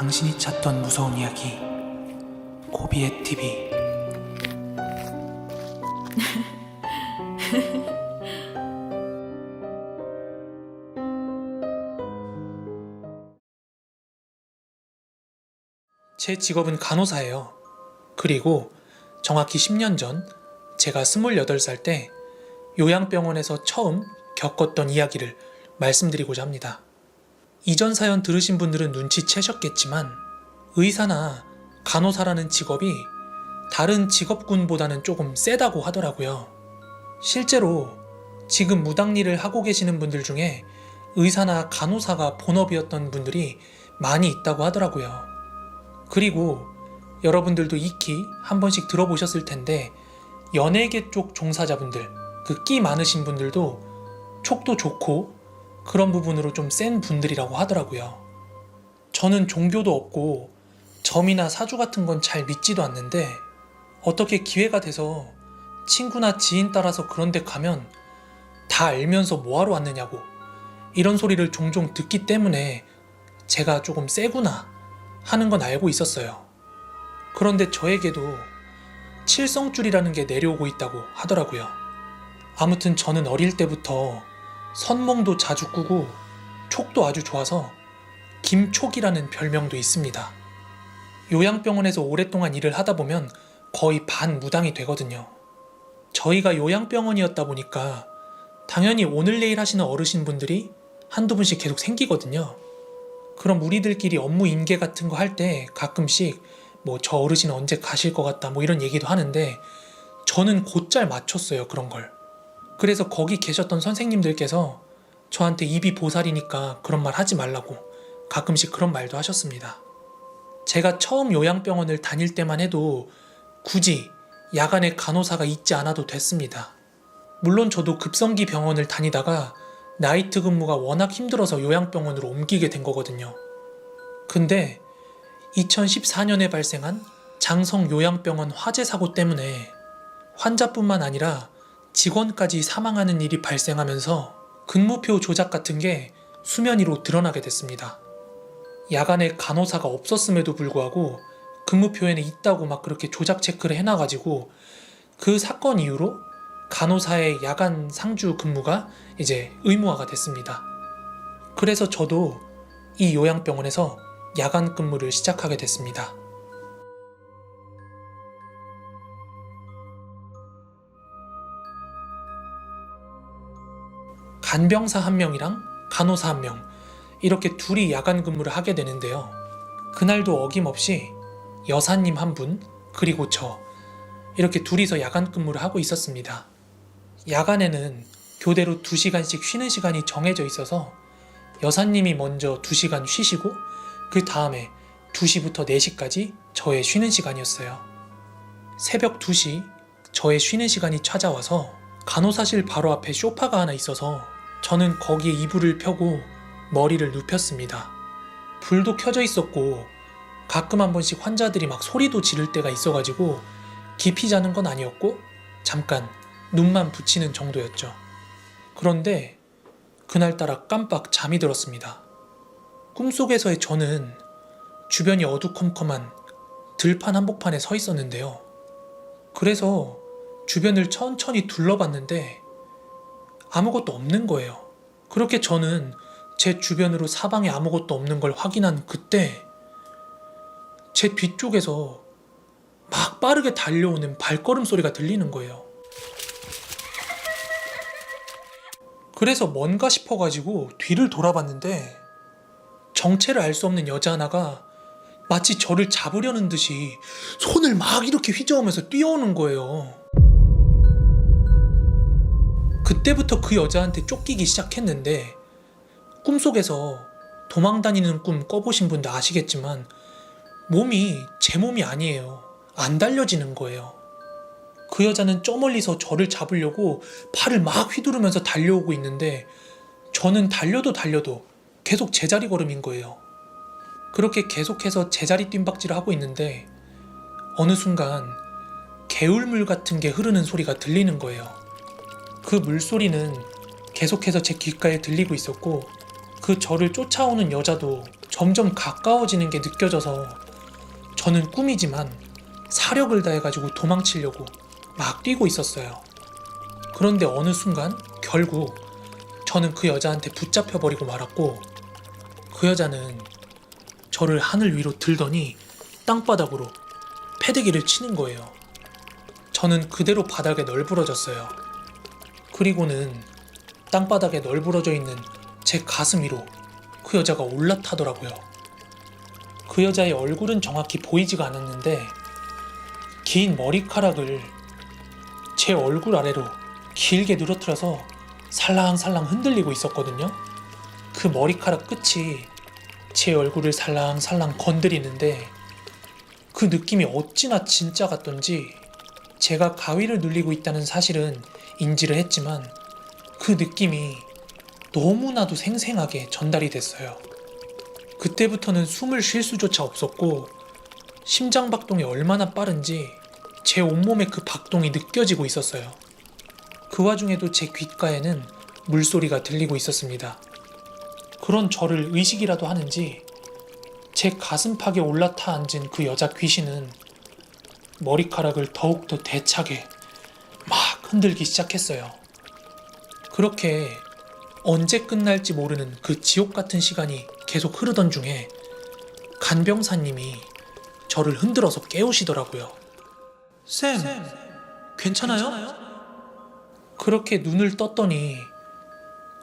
당신이 찾던 무서운 이야기 고비의 TV. 제 직업은 간호사예요. 그리고 정확히 10년 전 제가 28살 때 요양병원에서 처음 겪었던 이야기를 말씀드리고자 합니다. 이전 사연 들으신 분들은 눈치채셨겠지만 의사나 간호사라는 직업이 다른 직업군보다는 조금 세다고 하더라고요. 실제로 지금 무당일을 하고 계시는 분들 중에 의사나 간호사가 본업이었던 분들이 많이 있다고 하더라고요. 그리고 여러분들도 익히 한 번씩 들어보셨을 텐데 연예계 쪽 종사자분들, 그 끼 많으신 분들도 촉도 좋고 그런 부분으로 좀 센 분들이라고 하더라고요. 저는 종교도 없고 점이나 사주 같은 건 잘 믿지도 않는데 어떻게 기회가 돼서 친구나 지인 따라서 그런 데 가면 다 알면서 뭐하러 왔느냐고 이런 소리를 종종 듣기 때문에 제가 조금 세구나 하는 건 알고 있었어요. 그런데 저에게도 칠성줄이라는 게 내려오고 있다고 하더라고요. 아무튼 저는 어릴 때부터 선몽도 자주 꾸고 촉도 아주 좋아서 김촉이라는 별명도 있습니다. 요양병원에서 오랫동안 일을 하다 보면 거의 반무당이 되거든요. 저희가 요양병원이었다 보니까 당연히 오늘 내일 하시는 어르신분들이 한두 분씩 계속 생기거든요. 그럼 우리들끼리 업무 인계 같은 거 할 때 가끔씩 뭐 저 어르신 언제 가실 것 같다 뭐 이런 얘기도 하는데 저는 곧잘 맞췄어요, 그런 걸. 그래서 거기 계셨던 선생님들께서 저한테 입이 보살이니까 그런 말 하지 말라고 가끔씩 그런 말도 하셨습니다. 제가 처음 요양병원을 다닐 때만 해도 굳이 야간에 간호사가 있지 않아도 됐습니다. 물론 저도 급성기 병원을 다니다가 나이트 근무가 워낙 힘들어서 요양병원으로 옮기게 된 거거든요. 근데 2014년에 발생한 장성 요양병원 화재 사고 때문에 환자뿐만 아니라 직원까지 사망하는 일이 발생하면서 근무표 조작 같은 게 수면 위로 드러나게 됐습니다. 야간에 간호사가 없었음에도 불구하고 근무표에는 있다고 막 그렇게 조작 체크를 해놔가지고 그 사건 이후로 간호사의 야간 상주 근무가 이제 의무화가 됐습니다. 그래서 저도 이 요양병원에서 야간 근무를 시작하게 됐습니다. 간병사 1명이랑 간호사 1명 이렇게 둘이 야간 근무를 하게 되는데요. 그날도 어김없이 여사님 1분 그리고 저 이렇게 둘이서 야간 근무를 하고 있었습니다. 야간에는 교대로 2시간씩 쉬는 시간이 정해져 있어서 여사님이 먼저 2시간 쉬시고 그 다음에 2시부터 4시까지 저의 쉬는 시간이었어요. 새벽 2시 저의 쉬는 시간이 찾아와서 간호사실 바로 앞에 소파가 하나 있어서 저는 거기에 이불을 펴고 머리를 눕혔습니다. 불도 켜져 있었고 가끔 한 번씩 환자들이 막 소리도 지를 때가 있어가지고 깊이 자는 건 아니었고 잠깐 눈만 붙이는 정도였죠. 그런데 그날따라 깜빡 잠이 들었습니다. 꿈속에서의 저는 주변이 어두컴컴한 들판 한복판에 서 있었는데요. 그래서 주변을 천천히 둘러봤는데 아무것도 없는 거예요. 그렇게 저는 제 주변으로 사방에 아무것도 없는 걸 확인한 그때 제 뒤쪽에서 막 빠르게 달려오는 발걸음 소리가 들리는 거예요. 그래서 뭔가 싶어가지고 뒤를 돌아봤는데 정체를 알 수 없는 여자 하나가 마치 저를 잡으려는 듯이 손을 막 이렇게 휘저으면서 뛰어오는 거예요. 그때부터 그 여자한테 쫓기기 시작했는데 꿈속에서 도망다니는 꿈 꿔보신 분들 아시겠지만 몸이 제 몸이 아니에요. 안 달려지는 거예요. 그 여자는 저 멀리서 저를 잡으려고 팔을 막 휘두르면서 달려오고 있는데 저는 달려도 계속 제자리 걸음인 거예요. 그렇게 계속해서 제자리 뜀박질을 하고 있는데 어느 순간 개울물 같은 게 흐르는 소리가 들리는 거예요. 그 물소리는 계속해서 제 귓가에 들리고 있었고 그 저를 쫓아오는 여자도 점점 가까워지는 게 느껴져서 저는 꿈이지만 사력을 다해가지고 도망치려고 막 뛰고 있었어요. 그런데 어느 순간 결국 저는 그 여자한테 붙잡혀버리고 말았고, 그 여자는 저를 하늘 위로 들더니 땅바닥으로 패대기를 치는 거예요. 저는 그대로 바닥에 널브러졌어요. 그리고는 땅바닥에 널브러져 있는 제 가슴 위로 그 여자가 올라타더라고요. 그 여자의 얼굴은 정확히 보이지가 않았는데 긴 머리카락을 제 얼굴 아래로 길게 늘어뜨려서 살랑살랑 흔들리고 있었거든요. 그 머리카락 끝이 제 얼굴을 살랑살랑 건드리는데 그 느낌이 어찌나 진짜 같던지 제가 가위를 눌리고 있다는 사실은 인지를 했지만 그 느낌이 너무나도 생생하게 전달이 됐어요. 그때부터는 숨을 쉴 수조차 없었고 심장 박동이 얼마나 빠른지 제 온몸의 그 박동이 느껴지고 있었어요. 그 와중에도 제 귓가에는 물소리가 들리고 있었습니다. 그런 저를 의식이라도 하는지 제 가슴팍에 올라타 앉은 그 여자 귀신은 머리카락을 더욱더 대차게 막 흔들기 시작했어요. 그렇게 언제 끝날지 모르는 그 지옥 같은 시간이 계속 흐르던 중에 간병사님이 저를 흔들어서 깨우시더라고요. 쌤, 괜찮아요? 그렇게 눈을 떴더니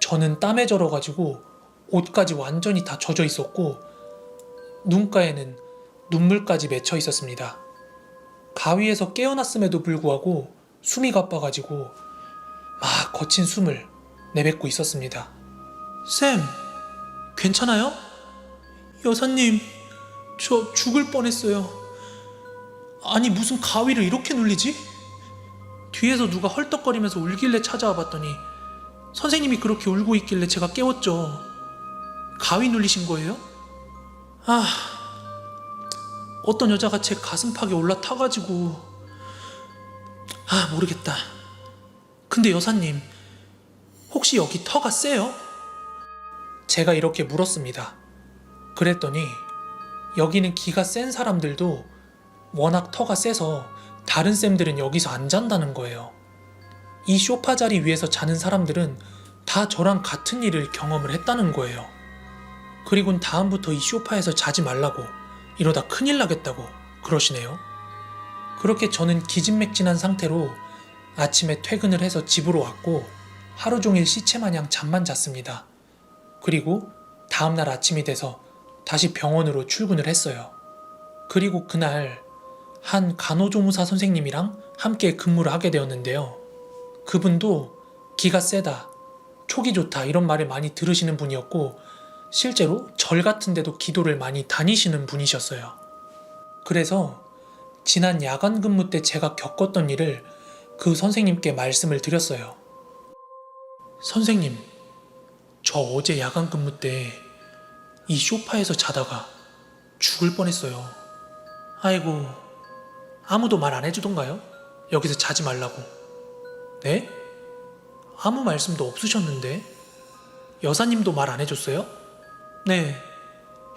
저는 땀에 절어가지고 옷까지 완전히 다 젖어 있었고 눈가에는 눈물까지 맺혀 있었습니다. 가위에서 깨어났음에도 불구하고 숨이 가빠가지고 막 거친 숨을 내뱉고 있었습니다. 쌤, 괜찮아요? 여사님, 저 죽을 뻔했어요. 아니 무슨 가위를 이렇게 눌리지? 뒤에서 누가 헐떡거리면서 울길래 찾아와 봤더니 선생님이 그렇게 울고 있길래 제가 깨웠죠. 가위 눌리신 거예요? 어떤 여자가 제 가슴팍에 올라타가지고 모르겠다. 근데 여사님, 혹시 여기 터가 세요? 제가 이렇게 물었습니다. 그랬더니 여기는 기가 센 사람들도 워낙 터가 세서 다른 쌤들은 여기서 안 잔다는 거예요. 이 소파 자리 위에서 자는 사람들은 다 저랑 같은 일을 경험을 했다는 거예요. 그리고는 다음부터 이 소파에서 자지 말라고, 이러다 큰일 나겠다고 그러시네요. 그렇게 저는 기진맥진한 상태로 아침에 퇴근을 해서 집으로 왔고 하루 종일 시체마냥 잠만 잤습니다. 그리고 다음날 아침이 돼서 다시 병원으로 출근을 했어요. 그리고 그날 한 간호조무사 선생님이랑 함께 근무를 하게 되었는데요. 그분도 기가 세다, 촉이 좋다 이런 말을 많이 들으시는 분이었고 실제로 절 같은 데도 기도를 많이 다니시는 분이셨어요. 그래서 지난 야간 근무 때 제가 겪었던 일을 그 선생님께 말씀을 드렸어요. 선생님, 저 어제 야간 근무 때 이 소파에서 자다가 죽을 뻔했어요. 아이고, 아무도 말 안 해주던가요? 여기서 자지 말라고. 네? 아무 말씀도 없으셨는데? 여사님도 말 안 해줬어요? 네,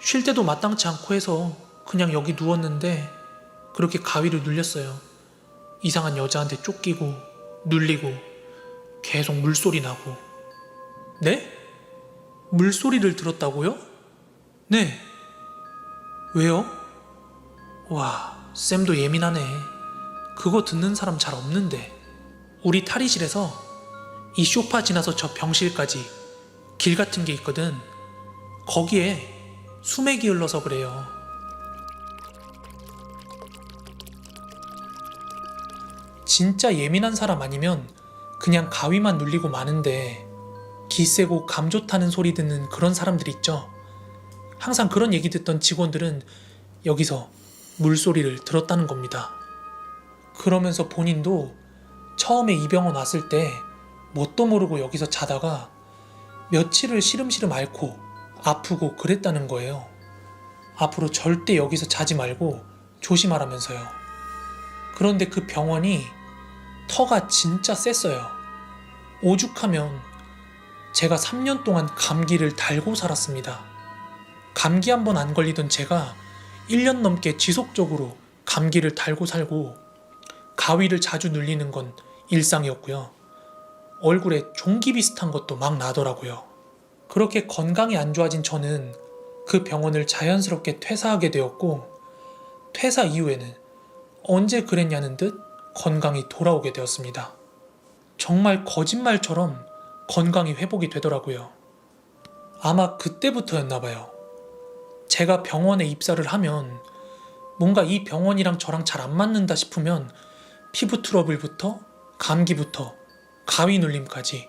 쉴 때도 마땅치 않고 해서 그냥 여기 누웠는데 그렇게 가위를 눌렸어요. 이상한 여자한테 쫓기고 눌리고 계속 물소리 나고. 네? 물소리를 들었다고요? 네. 왜요? 와, 쌤도 예민하네. 그거 듣는 사람 잘 없는데. 우리 탈의실에서 이 소파 지나서 저 병실까지 길 같은 게 있거든. 거기에 수맥이 흘러서 그래요. 진짜 예민한 사람 아니면 그냥 가위만 눌리고 마는데 기 세고 감 좋다는 소리 듣는 그런 사람들 있죠. 항상 그런 얘기 듣던 직원들은 여기서 물소리를 들었다는 겁니다. 그러면서 본인도 처음에 이 병원 왔을 때 뭣도 모르고 여기서 자다가 며칠을 시름시름 앓고 아프고 그랬다는 거예요. 앞으로 절대 여기서 자지 말고 조심하라면서요. 그런데 그 병원이 터가 진짜 셌어요. 오죽하면 제가 3년 동안 감기를 달고 살았습니다. 감기 한 번 안 걸리던 제가 1년 넘게 지속적으로 감기를 달고 살고 가위를 자주 눌리는 건 일상이었고요. 얼굴에 종기 비슷한 것도 막 나더라고요. 그렇게 건강이 안 좋아진 저는 그 병원을 자연스럽게 퇴사하게 되었고, 퇴사 이후에는 언제 그랬냐는 듯 건강이 돌아오게 되었습니다. 정말 거짓말처럼 건강이 회복이 되더라고요. 아마 그때부터였나봐요. 제가 병원에 입사를 하면 뭔가 이 병원이랑 저랑 잘 안 맞는다 싶으면 피부 트러블부터 감기부터 가위 눌림까지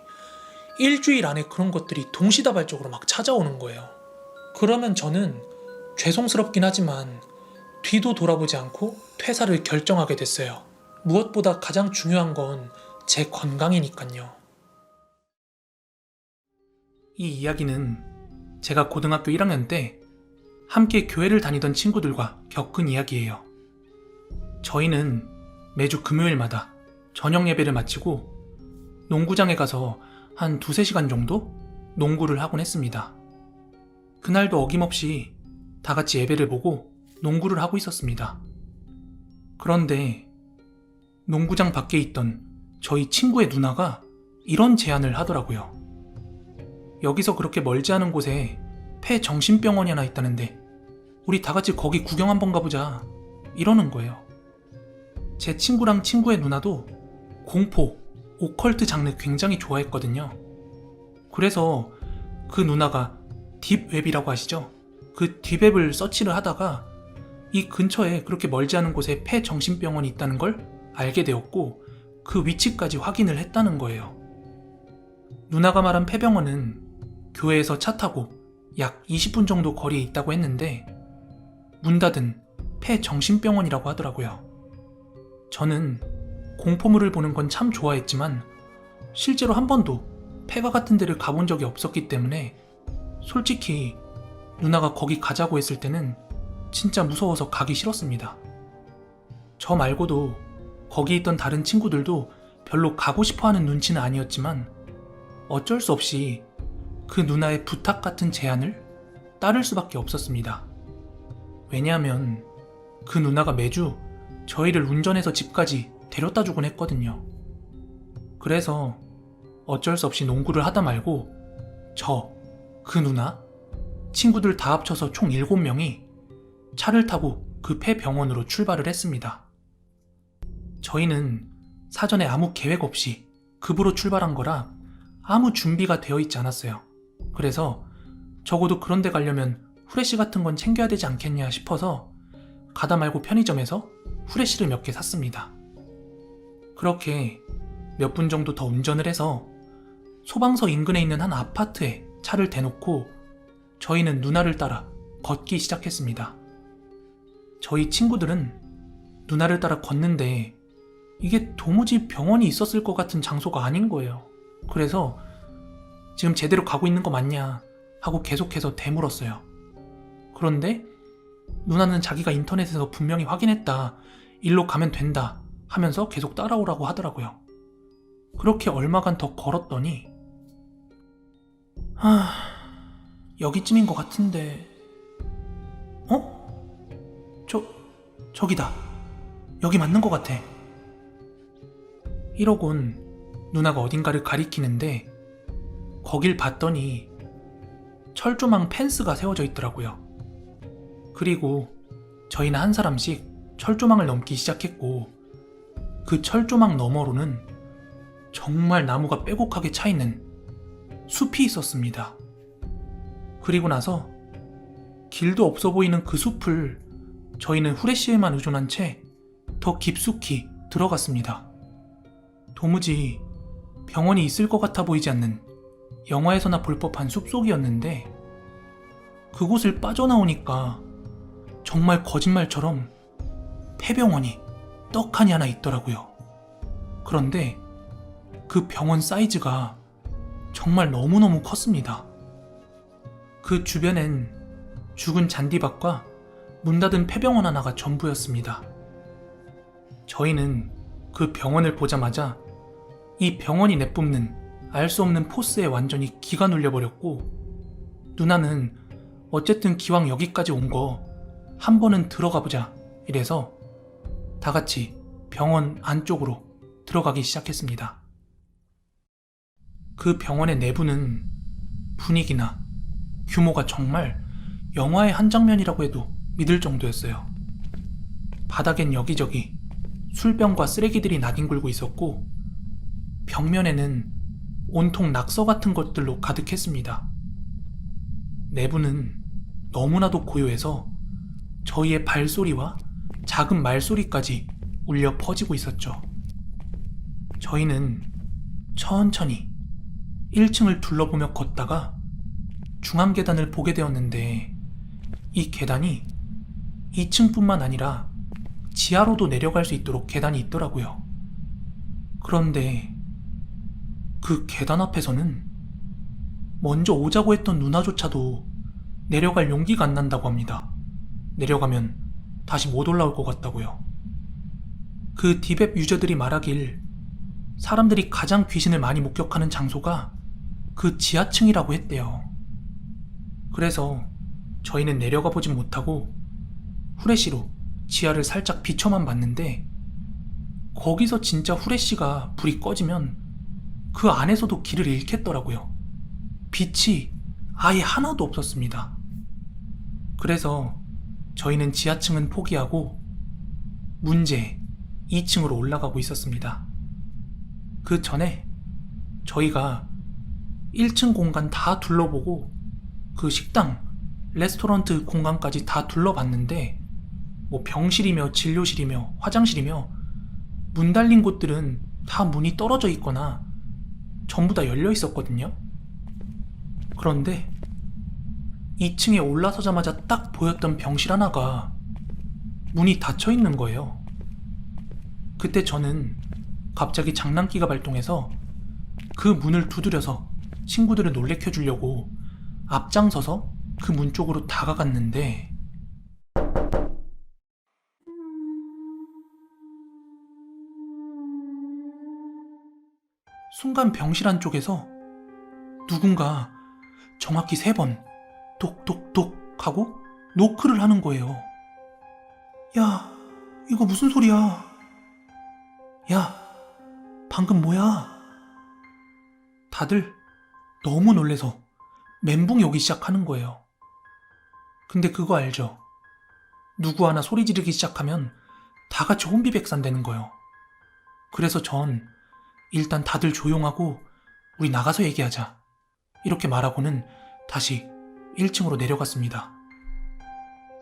일주일 안에 그런 것들이 동시다발적으로 막 찾아오는 거예요. 그러면 저는 죄송스럽긴 하지만 뒤도 돌아보지 않고 퇴사를 결정하게 됐어요. 무엇보다 가장 중요한 건 제 건강이니까요. 이 이야기는 제가 고등학교 1학년 때 함께 교회를 다니던 친구들과 겪은 이야기예요. 저희는 매주 금요일마다 저녁 예배를 마치고 농구장에 가서 한 2-3시간 정도 농구를 하곤 했습니다. 그날도 어김없이 다 같이 예배를 보고 농구를 하고 있었습니다. 그런데 농구장 밖에 있던 저희 친구의 누나가 이런 제안을 하더라고요. 여기서 그렇게 멀지 않은 곳에 폐정신병원이 하나 있다는데 우리 다 같이 거기 구경 한번 가보자, 이러는 거예요. 제 친구랑 친구의 누나도 공포, 오컬트 장르 굉장히 좋아했거든요. 그래서 그 누나가 딥웹이라고 아시죠? 그 딥웹을 서치를 하다가 이 근처에 그렇게 멀지 않은 곳에 폐정신병원이 있다는 걸 알게 되었고, 그 위치까지 확인을 했다는 거예요. 누나가 말한 폐병원은 교회에서 차 타고 약 20분 정도 거리에 있다고 했는데 문 닫은 폐정신병원이라고 하더라고요. 저는 공포물을 보는 건 참 좋아했지만 실제로 한 번도 폐가 같은 데를 가본 적이 없었기 때문에 솔직히 누나가 거기 가자고 했을 때는 진짜 무서워서 가기 싫었습니다. 저 말고도 거기 있던 다른 친구들도 별로 가고 싶어하는 눈치는 아니었지만 어쩔 수 없이 그 누나의 부탁 같은 제안을 따를 수밖에 없었습니다. 왜냐하면 그 누나가 매주 저희를 운전해서 집까지 데려다 주곤 했거든요. 그래서 어쩔 수 없이 농구를 하다 말고 저, 그 누나, 친구들 다 합쳐서 총 7명이 차를 타고 그 폐병원으로 출발을 했습니다. 저희는 사전에 아무 계획 없이 급으로 출발한 거라 아무 준비가 되어 있지 않았어요. 그래서 적어도 그런 데 가려면 후레쉬 같은 건 챙겨야 되지 않겠냐 싶어서 가다 말고 편의점에서 후레쉬를 몇 개 샀습니다. 그렇게 몇 분 정도 더 운전을 해서 소방서 인근에 있는 한 아파트에 차를 대놓고 저희는 누나를 따라 걷기 시작했습니다. 저희 친구들은 누나를 따라 걷는데 이게 도무지 병원이 있었을 것 같은 장소가 아닌 거예요. 그래서 지금 제대로 가고 있는 거 맞냐 하고 계속해서 되물었어요. 그런데 누나는 자기가 인터넷에서 분명히 확인했다, 일로 가면 된다 하면서 계속 따라오라고 하더라고요. 그렇게 얼마간 더 걸었더니 여기쯤인 것 같은데 저기다, 여기 맞는 것 같아, 이러곤 누나가 어딘가를 가리키는데 거길 봤더니 철조망 펜스가 세워져 있더라고요. 그리고 저희는 한 사람씩 철조망을 넘기 시작했고 그 철조망 너머로는 정말 나무가 빼곡하게 차있는 숲이 있었습니다. 그리고 나서 길도 없어 보이는 그 숲을 저희는 후레쉬에만 의존한 채 더 깊숙이 들어갔습니다. 도무지 병원이 있을 것 같아 보이지 않는 영화에서나 볼 법한 숲속이었는데 그곳을 빠져나오니까 정말 거짓말처럼 폐병원이 떡하니 하나 있더라고요. 그런데 그 병원 사이즈가 정말 너무너무 컸습니다. 그 주변엔 죽은 잔디밭과 문 닫은 폐병원 하나가 전부였습니다. 저희는 그 병원을 보자마자 이 병원이 내뿜는 알 수 없는 포스에 완전히 기가 눌려버렸고 누나는 어쨌든 기왕 여기까지 온 거 한 번은 들어가 보자 이래서 다 같이 병원 안쪽으로 들어가기 시작했습니다. 그 병원의 내부는 분위기나 규모가 정말 영화의 한 장면이라고 해도 믿을 정도였어요. 바닥엔 여기저기 술병과 쓰레기들이 나뒹굴고 있었고 벽면에는 온통 낙서 같은 것들로 가득했습니다. 내부는 너무나도 고요해서 저희의 발소리와 작은 말소리까지 울려 퍼지고 있었죠. 저희는 천천히 1층을 둘러보며 걷다가 중앙 계단을 보게 되었는데 이 계단이 2층뿐만 아니라 지하로도 내려갈 수 있도록 계단이 있더라고요. 그런데 그 계단 앞에서는 먼저 오자고 했던 누나조차도 내려갈 용기가 안 난다고 합니다. 내려가면 다시 못 올라올 것 같다고요. 그 디벳 유저들이 말하길 사람들이 가장 귀신을 많이 목격하는 장소가 그 지하층이라고 했대요. 그래서 저희는 내려가 보진 못하고 후레쉬로 지하를 살짝 비춰만 봤는데 거기서 진짜 후레쉬가 불이 꺼지면 그 안에서도 길을 잃겠더라고요. 빛이 아예 하나도 없었습니다. 그래서 저희는 지하층은 포기하고 문제 2층으로 올라가고 있었습니다. 그 전에 저희가 1층 공간 다 둘러보고 그 식당, 레스토랑트 공간까지 다 둘러봤는데 뭐 병실이며 진료실이며 화장실이며 문 달린 곳들은 다 문이 떨어져 있거나 전부 다 열려 있었거든요. 그런데 2층에 올라서자마자 딱 보였던 병실 하나가 문이 닫혀 있는 거예요. 그때 저는 갑자기 장난기가 발동해서 그 문을 두드려서 친구들을 놀래켜 주려고 앞장서서 그 문 쪽으로 다가갔는데 순간 병실 안쪽에서 누군가 정확히 3번 독독독 하고 노크를 하는 거예요. 야, 이거 무슨 소리야? 야, 방금 뭐야? 다들 너무 놀래서 멘붕이 오기 시작하는 거예요. 근데 그거 알죠? 누구 하나 소리 지르기 시작하면 다 같이 혼비백산 되는 거예요. 그래서 전 일단 다들 조용하고 우리 나가서 얘기하자 이렇게 말하고는 다시 1층으로 내려갔습니다.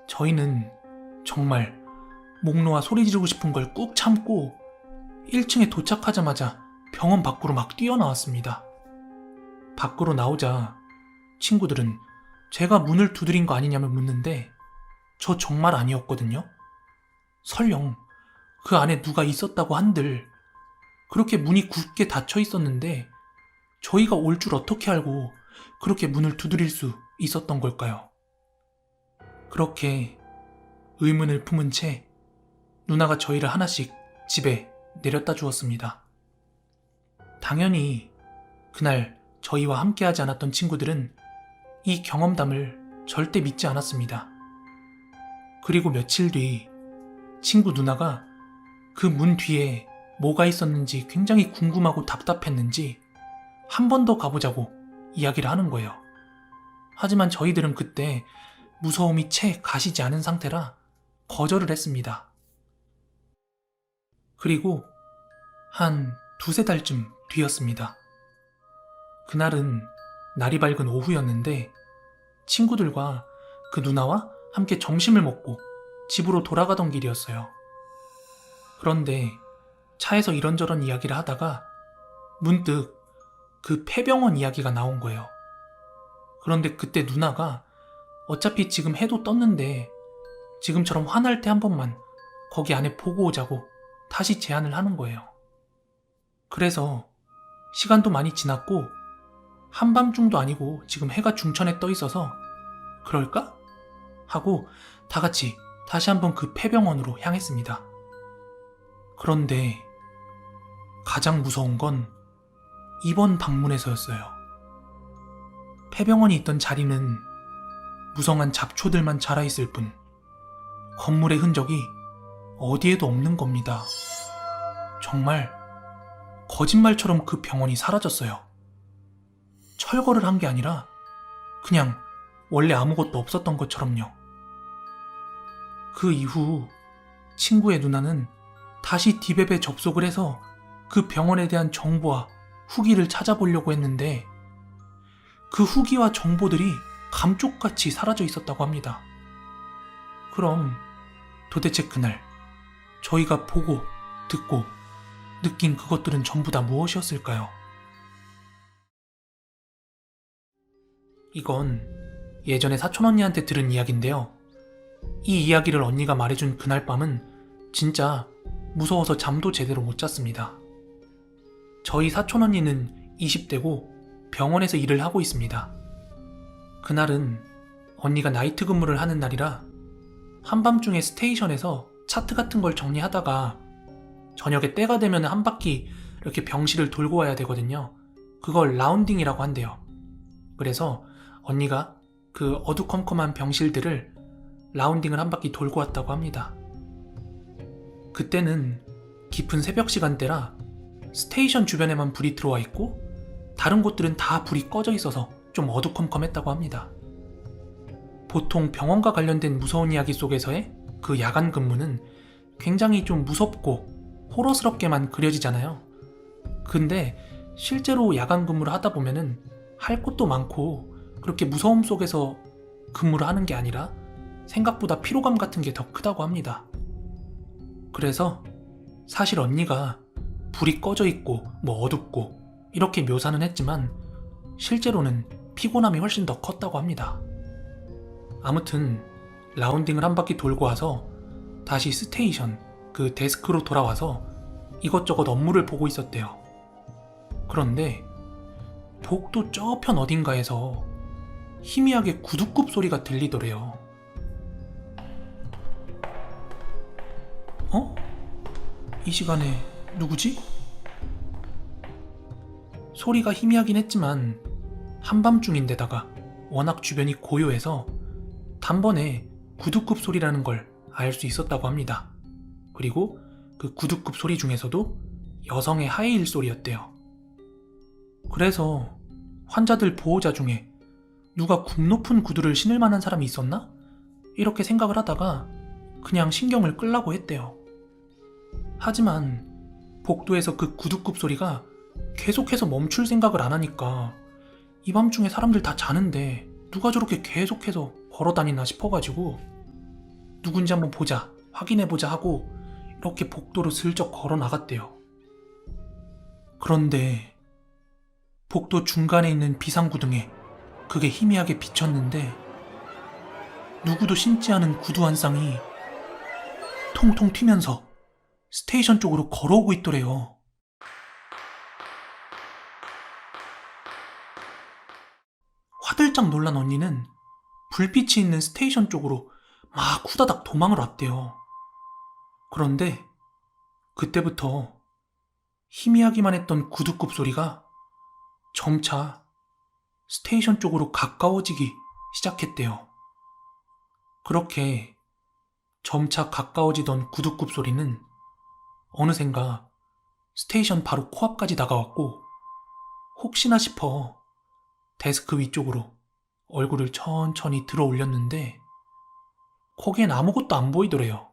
저희는 정말 목 놓아 소리 지르고 싶은 걸 꾹 참고 1층에 도착하자마자 병원 밖으로 막 뛰어나왔습니다. 밖으로 나오자 친구들은 제가 문을 두드린 거 아니냐며 묻는데 저 정말 아니었거든요. 설령 그 안에 누가 있었다고 한들 그렇게 문이 굳게 닫혀 있었는데 저희가 올 줄 어떻게 알고 그렇게 문을 두드릴 수 있었던 걸까요? 그렇게 의문을 품은 채 누나가 저희를 하나씩 집에 내렸다 주었습니다. 당연히 그날 저희와 함께하지 않았던 친구들은 이 경험담을 절대 믿지 않았습니다. 그리고 며칠 뒤 친구 누나가 그 문 뒤에 뭐가 있었는지 굉장히 궁금하고 답답했는지 한 번 더 가보자고 이야기를 하는 거예요. 하지만 저희들은 그때 무서움이 채 가시지 않은 상태라 거절을 했습니다. 그리고 한 2-3달쯤 뒤였습니다. 그날은 날이 밝은 오후였는데 친구들과 그 누나와 함께 점심을 먹고 집으로 돌아가던 길이었어요. 그런데 차에서 이런저런 이야기를 하다가 문득 그 폐병원 이야기가 나온 거예요. 그런데 그때 누나가 어차피 지금 해도 떴는데 지금처럼 화날 때 한 번만 거기 안에 보고 오자고 다시 제안을 하는 거예요. 그래서 시간도 많이 지났고 한밤중도 아니고 지금 해가 중천에 떠 있어서 그럴까? 하고 다 같이 다시 한번 그 폐병원으로 향했습니다. 그런데 가장 무서운 건 이번 방문에서였어요. 폐병원이 있던 자리는 무성한 잡초들만 자라있을 뿐 건물의 흔적이 어디에도 없는 겁니다. 정말 거짓말처럼 그 병원이 사라졌어요. 철거를 한 게 아니라 그냥 원래 아무것도 없었던 것처럼요. 그 이후 친구의 누나는 다시 디웹에 접속을 해서 그 병원에 대한 정보와 후기를 찾아보려고 했는데 그 후기와 정보들이 감쪽같이 사라져 있었다고 합니다. 그럼 도대체 그날 저희가 보고 듣고 느낀 그것들은 전부 다 무엇이었을까요? 이건 예전에 사촌언니한테 들은 이야기인데요. 이 이야기를 언니가 말해준 그날 밤은 진짜 무서워서 잠도 제대로 못 잤습니다. 저희 사촌언니는 20대고 병원에서 일을 하고 있습니다. 그날은 언니가 나이트 근무를 하는 날이라 한밤중에 스테이션에서 차트 같은 걸 정리하다가 저녁에 때가 되면 한 바퀴 이렇게 병실을 돌고 와야 되거든요. 그걸 라운딩이라고 한대요. 그래서 언니가 그 어두컴컴한 병실들을 라운딩을 한 바퀴 돌고 왔다고 합니다. 그때는 깊은 새벽 시간대라 스테이션 주변에만 불이 들어와 있고 다른 곳들은 다 불이 꺼져 있어서 좀 어두컴컴했다고 합니다. 보통 병원과 관련된 무서운 이야기 속에서의 그 야간 근무는 굉장히 좀 무섭고 호러스럽게만 그려지잖아요. 근데 실제로 야간 근무를 하다 보면은 할 것도 많고 그렇게 무서움 속에서 근무를 하는 게 아니라 생각보다 피로감 같은 게 더 크다고 합니다. 그래서 사실 언니가 불이 꺼져 있고 어둡고 이렇게 묘사는 했지만 실제로는 피곤함이 훨씬 더 컸다고 합니다. 아무튼 라운딩을 한 바퀴 돌고 와서 다시 스테이션 그 데스크로 돌아와서 이것저것 업무를 보고 있었대요. 그런데 복도 저편 어딘가에서 희미하게 구두굽 소리가 들리더래요. 이 시간에 누구지? 소리가 희미하긴 했지만 한밤중인데다가 워낙 주변이 고요해서 단번에 구두굽 소리라는 걸 알 수 있었다고 합니다. 그리고 그 구두굽 소리 중에서도 여성의 하이힐 소리였대요. 그래서 환자들 보호자 중에 누가 굽 높은 구두를 신을 만한 사람이 있었나? 이렇게 생각을 하다가 그냥 신경을 끌라고 했대요. 하지만 복도에서 그 구두굽 소리가 계속해서 멈출 생각을 안 하니까 이 밤중에 사람들 다 자는데 누가 저렇게 계속해서 걸어다니나 싶어가지고 누군지 한번 보자, 확인해보자 하고 이렇게 복도로 슬쩍 걸어 나갔대요. 그런데 복도 중간에 있는 비상구등에 그게 희미하게 비쳤는데 누구도 신지 않은 구두 한 쌍이 통통 튀면서 스테이션 쪽으로 걸어오고 있더래요. 화들짝 놀란 언니는 불빛이 있는 스테이션 쪽으로 막 후다닥 도망을 왔대요. 그런데 그때부터 희미하기만 했던 구두굽 소리가 점차 스테이션 쪽으로 가까워지기 시작했대요. 그렇게 점차 가까워지던 구두굽 소리는 어느샌가 스테이션 바로 코앞까지 다가왔고 혹시나 싶어 데스크 위쪽으로 얼굴을 천천히 들어 올렸는데 거기엔 아무것도 안 보이더래요.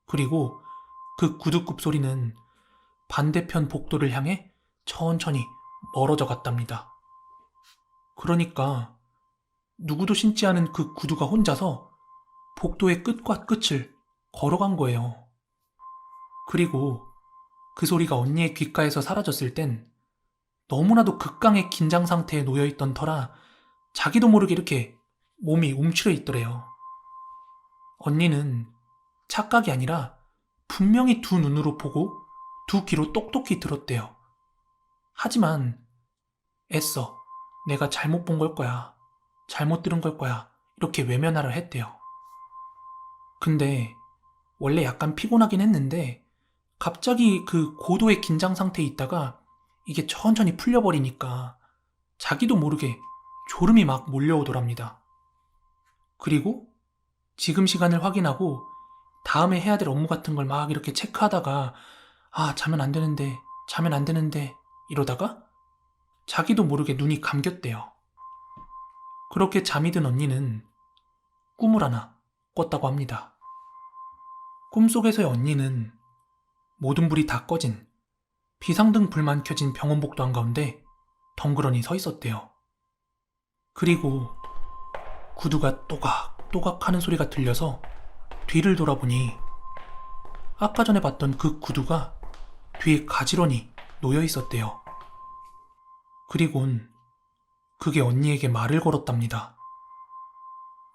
그리고 그 구두굽 소리는 반대편 복도를 향해 천천히 멀어져 갔답니다. 그러니까 누구도 신지 않은 그 구두가 혼자서 복도의 끝과 끝을 걸어간 거예요. 그리고 그 소리가 언니의 귓가에서 사라졌을 땐 너무나도 극강의 긴장 상태에 놓여있던 터라 자기도 모르게 이렇게 몸이 움츠려 있더래요. 언니는 착각이 아니라 분명히 두 눈으로 보고 두 귀로 똑똑히 들었대요. 하지만 애써 내가 잘못 본 걸 거야, 잘못 들은 걸 거야 이렇게 외면하려 했대요. 근데 원래 약간 피곤하긴 했는데 갑자기 그 고도의 긴장 상태에 있다가 이게 천천히 풀려버리니까 자기도 모르게 졸음이 막 몰려오더랍니다. 그리고 지금 시간을 확인하고 다음에 해야 될 업무 같은 걸 막 이렇게 체크하다가 자면 안 되는데, 자면 안 되는데 이러다가 자기도 모르게 눈이 감겼대요. 그렇게 잠이 든 언니는 꿈을 하나 꿨다고 합니다. 꿈속에서의 언니는 모든 불이 다 꺼진 비상등 불만 켜진 병원복도 한가운데 덩그러니 서 있었대요. 그리고 구두가 또각또각 하는 소리가 들려서 뒤를 돌아보니 아까 전에 봤던 그 구두가 뒤에 가지런히 놓여 있었대요. 그리곤 그게 언니에게 말을 걸었답니다.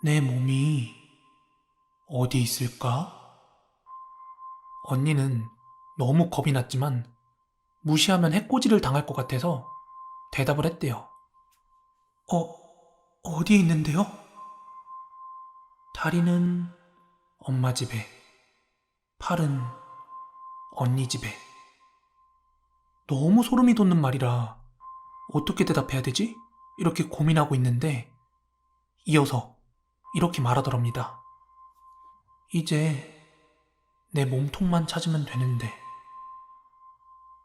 내 몸이 어디 있을까? 언니는 너무 겁이 났지만 무시하면 해코지를 당할 것 같아서 대답을 했대요. 어디에 있는데요? 다리는 엄마 집에, 팔은 언니 집에. 너무 소름이 돋는 말이라 어떻게 대답해야 되지? 이렇게 고민하고 있는데 이어서 이렇게 말하더랍니다. 이제 내 몸통만 찾으면 되는데.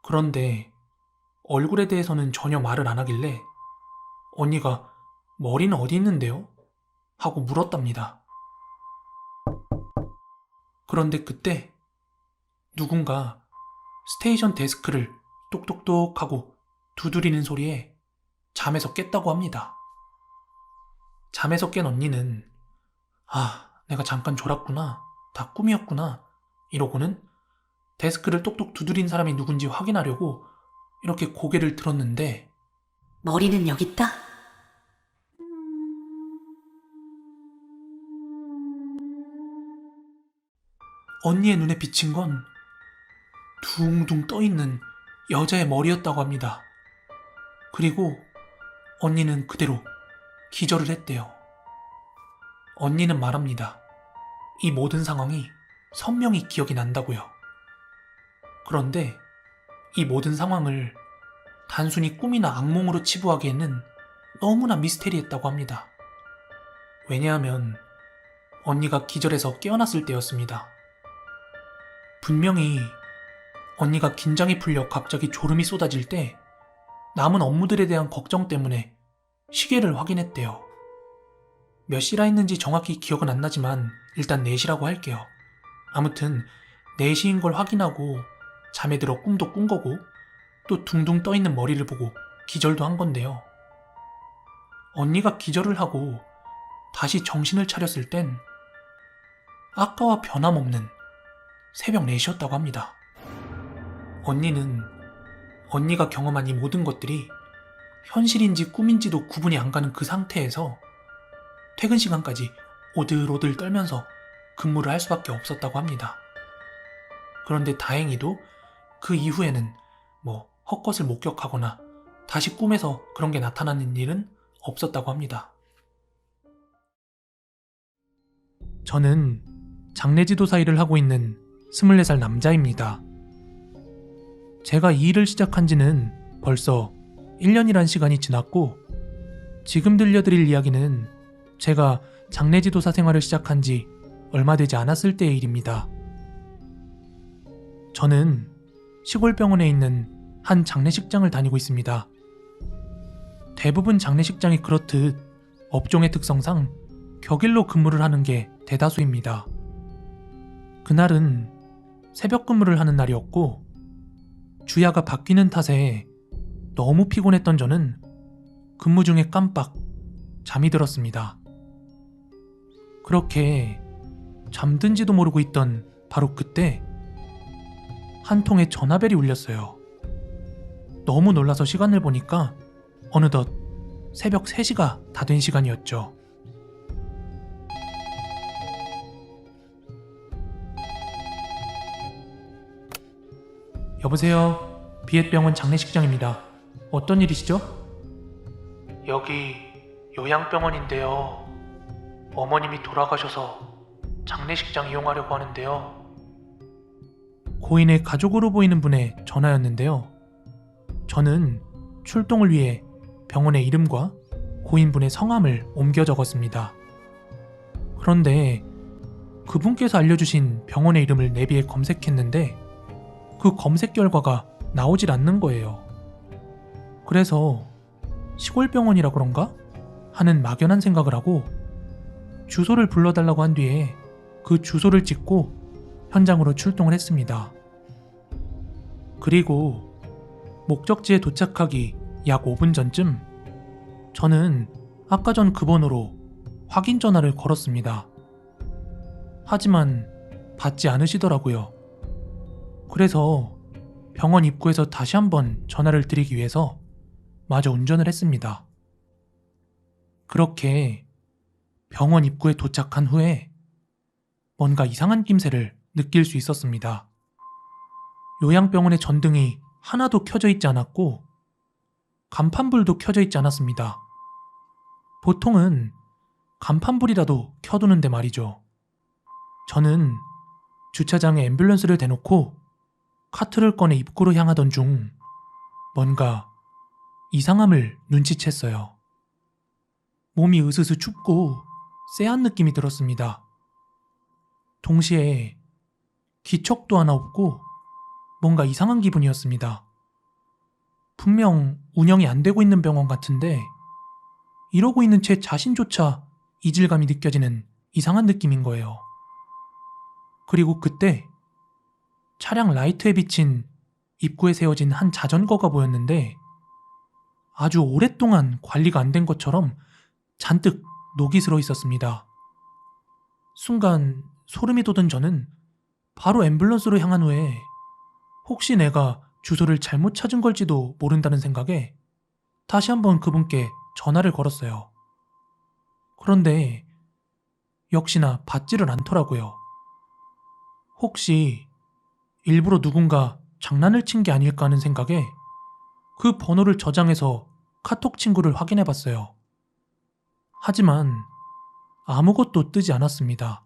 그런데 얼굴에 대해서는 전혀 말을 안 하길래 언니가 머리는 어디 있는데요? 하고 물었답니다. 그런데 그때 누군가 스테이션 데스크를 똑똑똑 하고 두드리는 소리에 잠에서 깼다고 합니다. 잠에서 깬 언니는 내가 잠깐 졸았구나, 다 꿈이었구나 이러고는 데스크를 똑똑 두드린 사람이 누군지 확인하려고 이렇게 고개를 들었는데 머리는 여기 있다? 언니의 눈에 비친 건 둥둥 떠있는 여자의 머리였다고 합니다. 그리고 언니는 그대로 기절을 했대요. 언니는 말합니다. 이 모든 상황이 선명히 기억이 난다고요. 그런데 이 모든 상황을 단순히 꿈이나 악몽으로 치부하기에는 너무나 미스테리했다고 합니다. 왜냐하면 언니가 기절해서 깨어났을 때였습니다. 분명히 언니가 긴장이 풀려 갑자기 졸음이 쏟아질 때 남은 업무들에 대한 걱정 때문에 시계를 확인했대요. 몇 시라 했는지 정확히 기억은 안 나지만 일단 4시라고 할게요. 아무튼 4시인 걸 확인하고 잠에 들어 꿈도 꾼 거고 또 둥둥 떠있는 머리를 보고 기절도 한 건데요. 언니가 기절을 하고 다시 정신을 차렸을 땐 아까와 변함없는 새벽 4시였다고 합니다. 언니는 언니가 경험한 이 모든 것들이 현실인지 꿈인지도 구분이 안 가는 그 상태에서 퇴근 시간까지 오들오들 떨면서 근무를 할 수밖에 없었다고 합니다. 그런데 다행히도 그 이후에는 헛것을 목격하거나 다시 꿈에서 그런 게 나타나는 일은 없었다고 합니다. 저는 장례지도사 일을 하고 있는 24살 남자입니다. 제가 이 일을 시작한 지는 벌써 1년이란 시간이 지났고 지금 들려드릴 이야기는 제가 장례지도사 생활을 시작한 지 얼마 되지 않았을 때의 일입니다. 저는 시골병원에 있는 한 장례식장을 다니고 있습니다. 대부분 장례식장이 그렇듯 업종의 특성상 격일로 근무를 하는 게 대다수입니다. 그날은 새벽 근무를 하는 날이었고 주야가 바뀌는 탓에 너무 피곤했던 저는 근무 중에 깜빡 잠이 들었습니다. 그렇게 잠든지도 모르고 있던 바로 그때 한 통의 전화벨이 울렸어요. 너무 놀라서 시간을 보니까 어느덧 새벽 3시가 다 된 시간이었죠. 여보세요. 비엣병원 장례식장입니다. 어떤 일이시죠? 여기 요양병원인데요. 어머님이 돌아가셔서 장례식장 이용하려고 하는데요. 고인의 가족으로 보이는 분의 전화였는데요. 저는 출동을 위해 병원의 이름과 고인분의 성함을 옮겨 적었습니다. 그런데 그분께서 알려주신 병원의 이름을 내비에 검색했는데 그 검색 결과가 나오질 않는 거예요. 그래서 시골 병원이라 그런가? 하는 막연한 생각을 하고 주소를 불러달라고 한 뒤에 그 주소를 찍고 현장으로 출동을 했습니다. 그리고 목적지에 도착하기 약 5분 전쯤 저는 아까 전 그 번호로 확인 전화를 걸었습니다. 하지만 받지 않으시더라고요. 그래서 병원 입구에서 다시 한번 전화를 드리기 위해서 마저 운전을 했습니다. 그렇게 병원 입구에 도착한 후에 뭔가 이상한 낌새를 느낄 수 있었습니다. 요양병원의 전등이 하나도 켜져 있지 않았고 간판불도 켜져 있지 않았습니다. 보통은 간판불이라도 켜두는데 말이죠. 저는 주차장에 앰뷸런스를 대놓고 카트를 꺼내 입구로 향하던 중 뭔가 이상함을 눈치챘어요. 몸이 으스스 춥고 쎄한 느낌이 들었습니다. 동시에 기척도 하나 없고 뭔가 이상한 기분이었습니다. 분명 운영이 안 되고 있는 병원 같은데 이러고 있는 제 자신조차 이질감이 느껴지는 이상한 느낌인 거예요. 그리고 그때 차량 라이트에 비친 입구에 세워진 한 자전거가 보였는데 아주 오랫동안 관리가 안 된 것처럼 잔뜩 녹이 슬어 있었습니다. 순간 소름이 돋은 저는 바로 앰뷸런스로 향한 후에 혹시 내가 주소를 잘못 찾은 걸지도 모른다는 생각에 다시 한번 그분께 전화를 걸었어요. 그런데 역시나 받지를 않더라고요. 혹시 일부러 누군가 장난을 친 게 아닐까 하는 생각에 그 번호를 저장해서 카톡 친구를 확인해 봤어요. 하지만 아무것도 뜨지 않았습니다.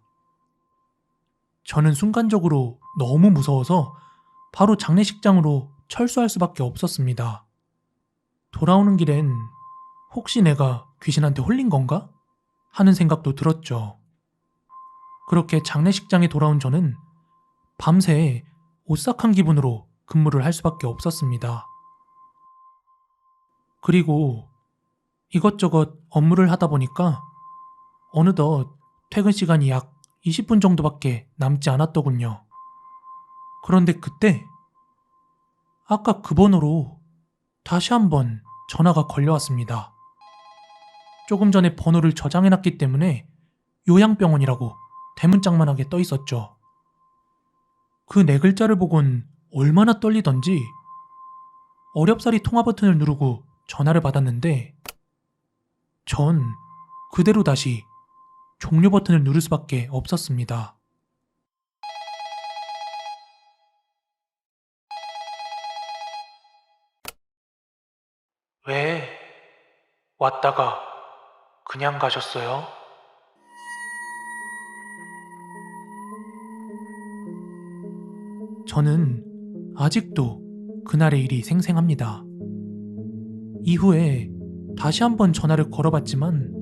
저는 순간적으로 너무 무서워서 바로 장례식장으로 철수할 수밖에 없었습니다. 돌아오는 길엔 혹시 내가 귀신한테 홀린 건가? 하는 생각도 들었죠. 그렇게 장례식장에 돌아온 저는 밤새 오싹한 기분으로 근무를 할 수밖에 없었습니다. 그리고 이것저것 업무를 하다 보니까 어느덧 퇴근 시간이 약 20분 정도밖에 남지 않았더군요. 그런데 그때 아까 그 번호로 다시 한번 전화가 걸려왔습니다. 조금 전에 번호를 저장해놨기 때문에 요양병원이라고 대문짝만하게 떠 있었죠. 그 네 글자를 보곤 얼마나 떨리던지 어렵사리 통화 버튼을 누르고 전화를 받았는데 전 그대로 다시 종료 버튼을 누를 수밖에 없었습니다. 왜 왔다가 그냥 가셨어요? 저는 아직도 그날의 일이 생생합니다. 이후에 다시 한번 전화를 걸어봤지만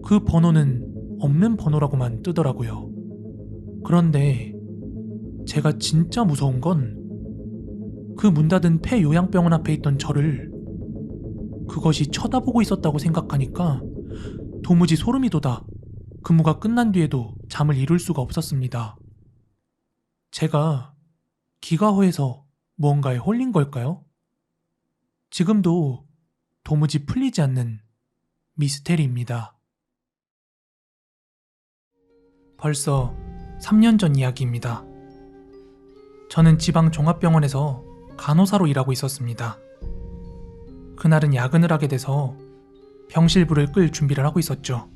그 번호는 없는 번호라고만 뜨더라고요. 그런데 제가 진짜 무서운 건 그 문 닫은 폐요양병원 앞에 있던 저를 그것이 쳐다보고 있었다고 생각하니까 도무지 소름이 돋아 근무가 끝난 뒤에도 잠을 이룰 수가 없었습니다. 제가 기가 허해서 무언가에 홀린 걸까요? 지금도 도무지 풀리지 않는 미스테리입니다. 벌써 3년 전 이야기입니다. 저는 지방 종합병원에서 간호사로 일하고 있었습니다. 그날은 야근을 하게 돼서 병실불을 끌 준비를 하고 있었죠.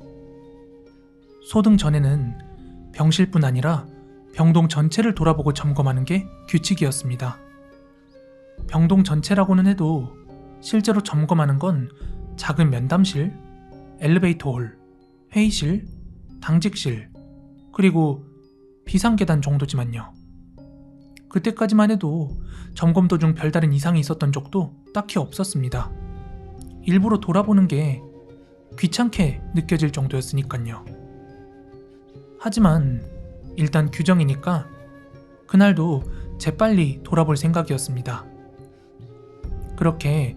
소등 전에는 병실뿐 아니라 병동 전체를 돌아보고 점검하는 게 규칙이었습니다. 병동 전체라고는 해도 실제로 점검하는 건 작은 면담실, 엘리베이터 홀, 회의실, 당직실, 그리고 비상계단 정도지만요. 그때까지만 해도 점검 도중 별다른 이상이 있었던 적도 딱히 없었습니다. 일부러 돌아보는 게 귀찮게 느껴질 정도였으니까요. 하지만 일단 규정이니까 그날도 재빨리 돌아볼 생각이었습니다. 그렇게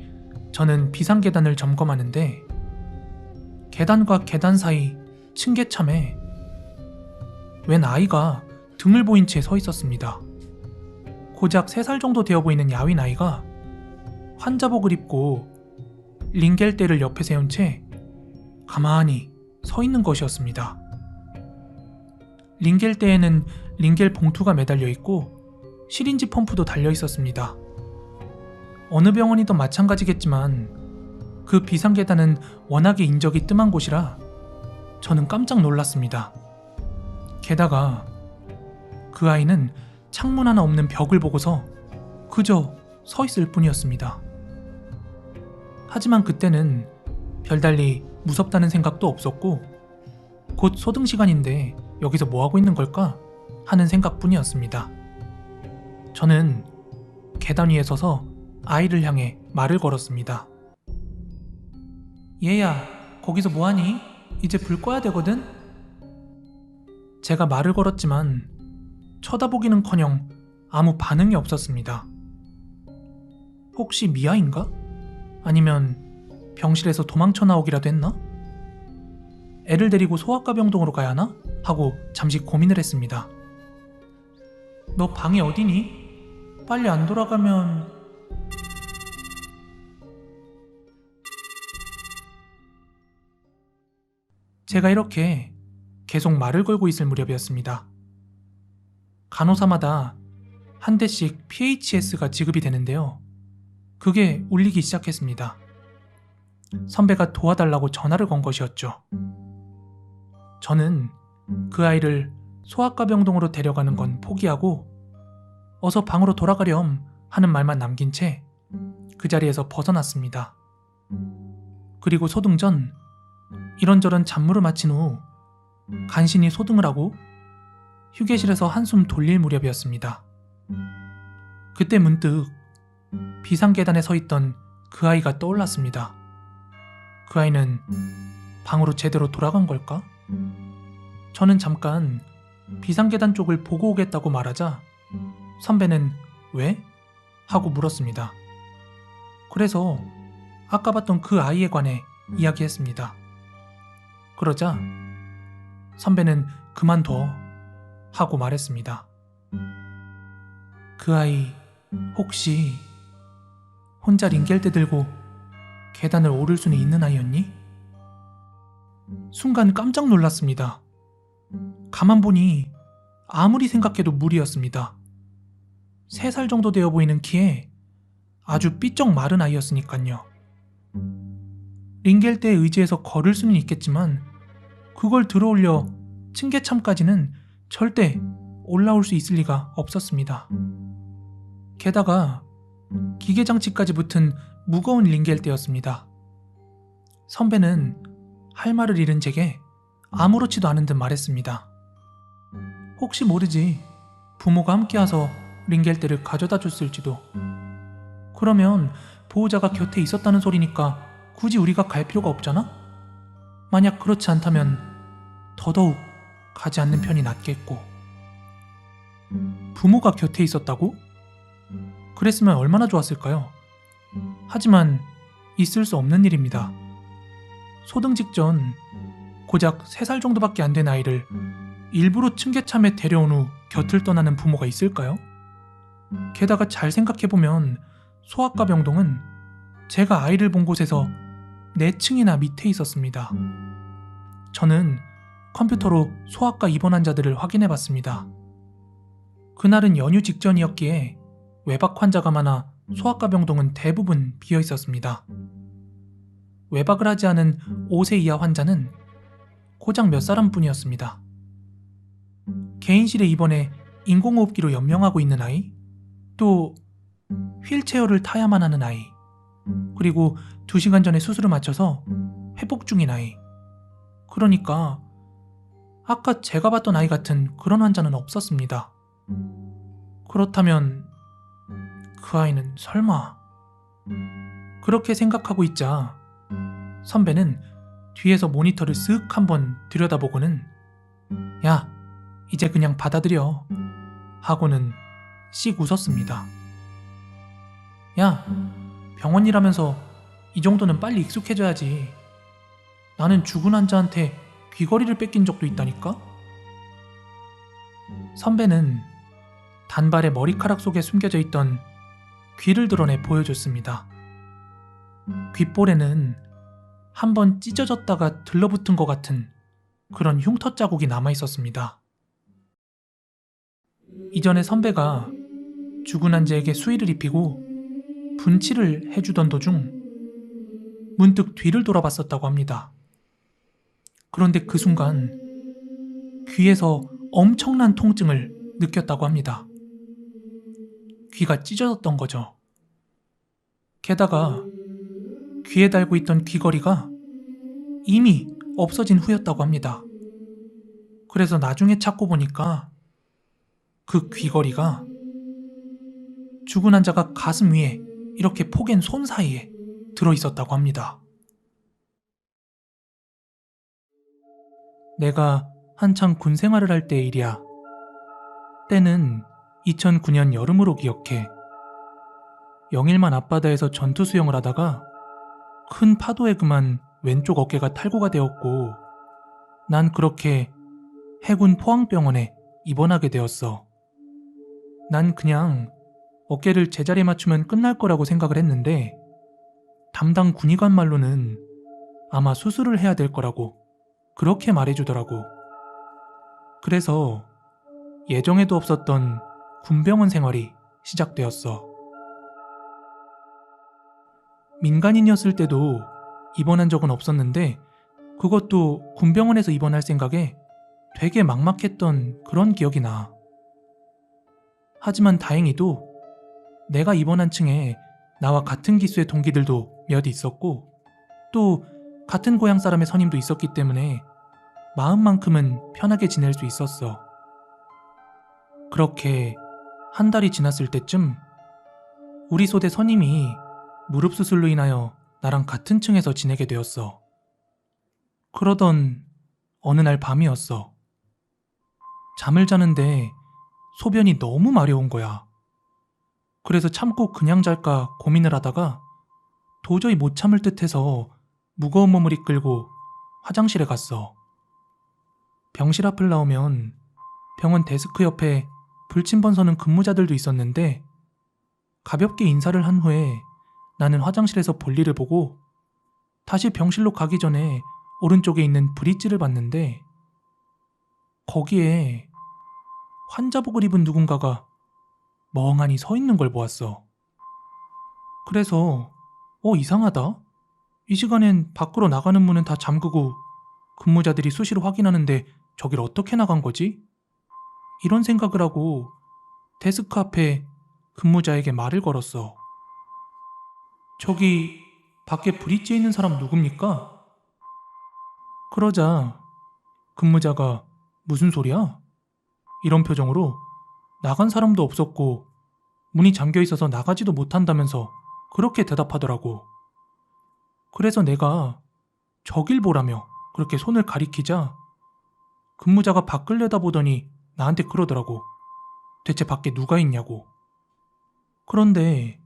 저는 비상계단을 점검하는데 계단과 계단 사이 층계참에 웬 아이가 등을 보인 채 서 있었습니다. 고작 3살 정도 되어 보이는 야윈 아이가 환자복을 입고 링겔대를 옆에 세운 채 가만히 서 있는 것이었습니다. 링겔대에는 링겔 봉투가 매달려 있고 시린지 펌프도 달려 있었습니다. 어느 병원이든 마찬가지겠지만 그 비상계단은 워낙에 인적이 뜸한 곳이라 저는 깜짝 놀랐습니다. 게다가 그 아이는 창문 하나 없는 벽을 보고서 그저 서 있을 뿐이었습니다. 하지만 그때는 별달리 무섭다는 생각도 없었고 곧 소등 시간인데 여기서 뭐하고 있는 걸까 하는 생각뿐이었습니다. 저는 계단 위에 서서 아이를 향해 말을 걸었습니다. 얘야, 거기서 뭐하니? 이제 불 꺼야 되거든? 제가 말을 걸었지만 쳐다보기는커녕 아무 반응이 없었습니다. 혹시 미아인가? 아니면 병실에서 도망쳐 나오기라도 했나? 애를 데리고 소아과 병동으로 가야 하나? 하고 잠시 고민을 했습니다. 너 방이 어디니? 빨리 안 돌아가면... 제가 이렇게 계속 말을 걸고 있을 무렵이었습니다. 간호사마다 한 대씩 PHS가 지급이 되는데요. 그게 울리기 시작했습니다. 선배가 도와달라고 전화를 건 것이었죠. 저는 그 아이를 소아과 병동으로 데려가는 건 포기하고 어서 방으로 돌아가렴 하는 말만 남긴 채 그 자리에서 벗어났습니다. 그리고 소등 전 이런저런 잡무를 마친 후 간신히 소등을 하고 휴게실에서 한숨 돌릴 무렵이었습니다. 그때 문득 비상계단에 서 있던 그 아이가 떠올랐습니다. 그 아이는 방으로 제대로 돌아간 걸까? 저는 잠깐 비상계단 쪽을 보고 오겠다고 말하자 선배는 왜? 하고 물었습니다. 그래서 아까 봤던 그 아이에 관해 이야기했습니다. 그러자 선배는 그만둬 하고 말했습니다. 그 아이 혹시 혼자 링겔대 들고 계단을 오를 수는 있는 아이였니? 순간 깜짝 놀랐습니다. 가만 보니 아무리 생각해도 무리였습니다. 3살 정도 되어 보이는 키에 아주 삐쩍 마른 아이였으니깐요. 링겔대에 의지해서 걸을 수는 있겠지만 그걸 들어올려 층계참까지는 절대 올라올 수 있을 리가 없었습니다. 게다가 기계장치까지 붙은 무거운 링겔대였습니다. 선배는 할 말을 잃은 제게 아무렇지도 않은 듯 말했습니다. 혹시 모르지 부모가 함께 와서 링겔대를 가져다 줬을지도. 그러면 보호자가 곁에 있었다는 소리니까 굳이 우리가 갈 필요가 없잖아? 만약 그렇지 않다면 더더욱 가지 않는 편이 낫겠고. 부모가 곁에 있었다고? 그랬으면 얼마나 좋았을까요? 하지만 있을 수 없는 일입니다. 소등 직전 고작 3살 정도밖에 안 된 아이를 일부러 층계참에 데려온 후 곁을 떠나는 부모가 있을까요? 게다가 잘 생각해보면 소아과 병동은 제가 아이를 본 곳에서 4층이나 밑에 있었습니다. 저는 컴퓨터로 소아과 입원 환자들을 확인해봤습니다. 그날은 연휴 직전이었기에 외박 환자가 많아 소아과 병동은 대부분 비어 있었습니다. 외박을 하지 않은 5세 이하 환자는 고작 몇 사람뿐이었습니다. 개인실에 입원해 인공호흡기로 연명하고 있는 아이, 또 휠체어를 타야만 하는 아이, 그리고 2시간 전에 수술을 마쳐서 회복 중인 아이. 그러니까 아까 제가 봤던 아이 같은 그런 환자는 없었습니다. 그렇다면 그 아이는 설마... 그렇게 생각하고 있자 선배는 뒤에서 모니터를 쓱 한번 들여다보고는 야, 이제 그냥 받아들여. 하고는 씩 웃었습니다. 야, 병원 일하면서 이 정도는 빨리 익숙해져야지. 나는 죽은 환자한테 귀걸이를 뺏긴 적도 있다니까? 선배는 단발의 머리카락 속에 숨겨져 있던 귀를 드러내 보여줬습니다. 귓볼에는 한번 찢어졌다가 들러붙은 것 같은 그런 흉터 자국이 남아 있었습니다. 이전에 선배가 죽은 환자에게 수의를 입히고 분칠을 해주던 도중 문득 뒤를 돌아봤었다고 합니다. 그런데 그 순간 귀에서 엄청난 통증을 느꼈다고 합니다. 귀가 찢어졌던 거죠. 게다가 귀에 달고 있던 귀걸이가 이미 없어진 후였다고 합니다. 그래서 나중에 찾고 보니까 그 귀걸이가 죽은 환자가 가슴 위에 이렇게 포갠 손 사이에 들어있었다고 합니다. 내가 한창 군 생활을 할 때의 일이야. 때는 2009년 여름으로 기억해. 영일만 앞바다에서 전투 수영을 하다가 큰 파도에 그만 왼쪽 어깨가 탈구가 되었고 난 그렇게 해군 포항병원에 입원하게 되었어. 난 그냥 어깨를 제자리에 맞추면 끝날 거라고 생각을 했는데 담당 군의관 말로는 아마 수술을 해야 될 거라고 그렇게 말해주더라고. 그래서 예정에도 없었던 군병원 생활이 시작되었어. 민간인이었을 때도 입원한 적은 없었는데 그것도 군병원에서 입원할 생각에 되게 막막했던 그런 기억이 나. 하지만 다행히도 내가 입원한 층에 나와 같은 기수의 동기들도 몇 있었고 또 같은 고향 사람의 선임도 있었기 때문에 마음만큼은 편하게 지낼 수 있었어. 그렇게 한 달이 지났을 때쯤 우리 소대 선임이 무릎 수술로 인하여 나랑 같은 층에서 지내게 되었어. 그러던 어느 날 밤이었어. 잠을 자는데 소변이 너무 마려운 거야. 그래서 참고 그냥 잘까 고민을 하다가 도저히 못 참을 듯해서 무거운 몸을 이끌고 화장실에 갔어. 병실 앞을 나오면 병원 데스크 옆에 불침번 서는 근무자들도 있었는데 가볍게 인사를 한 후에 나는 화장실에서 볼일을 보고 다시 병실로 가기 전에 오른쪽에 있는 브릿지를 봤는데 거기에 환자복을 입은 누군가가 멍하니 서 있는 걸 보았어. 그래서 이상하다. 이 시간엔 밖으로 나가는 문은 다 잠그고 근무자들이 수시로 확인하는데 저길 어떻게 나간 거지? 이런 생각을 하고 데스크 앞에 근무자에게 말을 걸었어. 저기 밖에 브릿지에 있는 사람 누굽니까? 그러자 근무자가 무슨 소리야? 이런 표정으로 나간 사람도 없었고 문이 잠겨 있어서 나가지도 못한다면서 그렇게 대답하더라고. 그래서 내가 저길 보라며 그렇게 손을 가리키자 근무자가 밖을 내다보더니 나한테 그러더라고. 대체 밖에 누가 있냐고. 그런데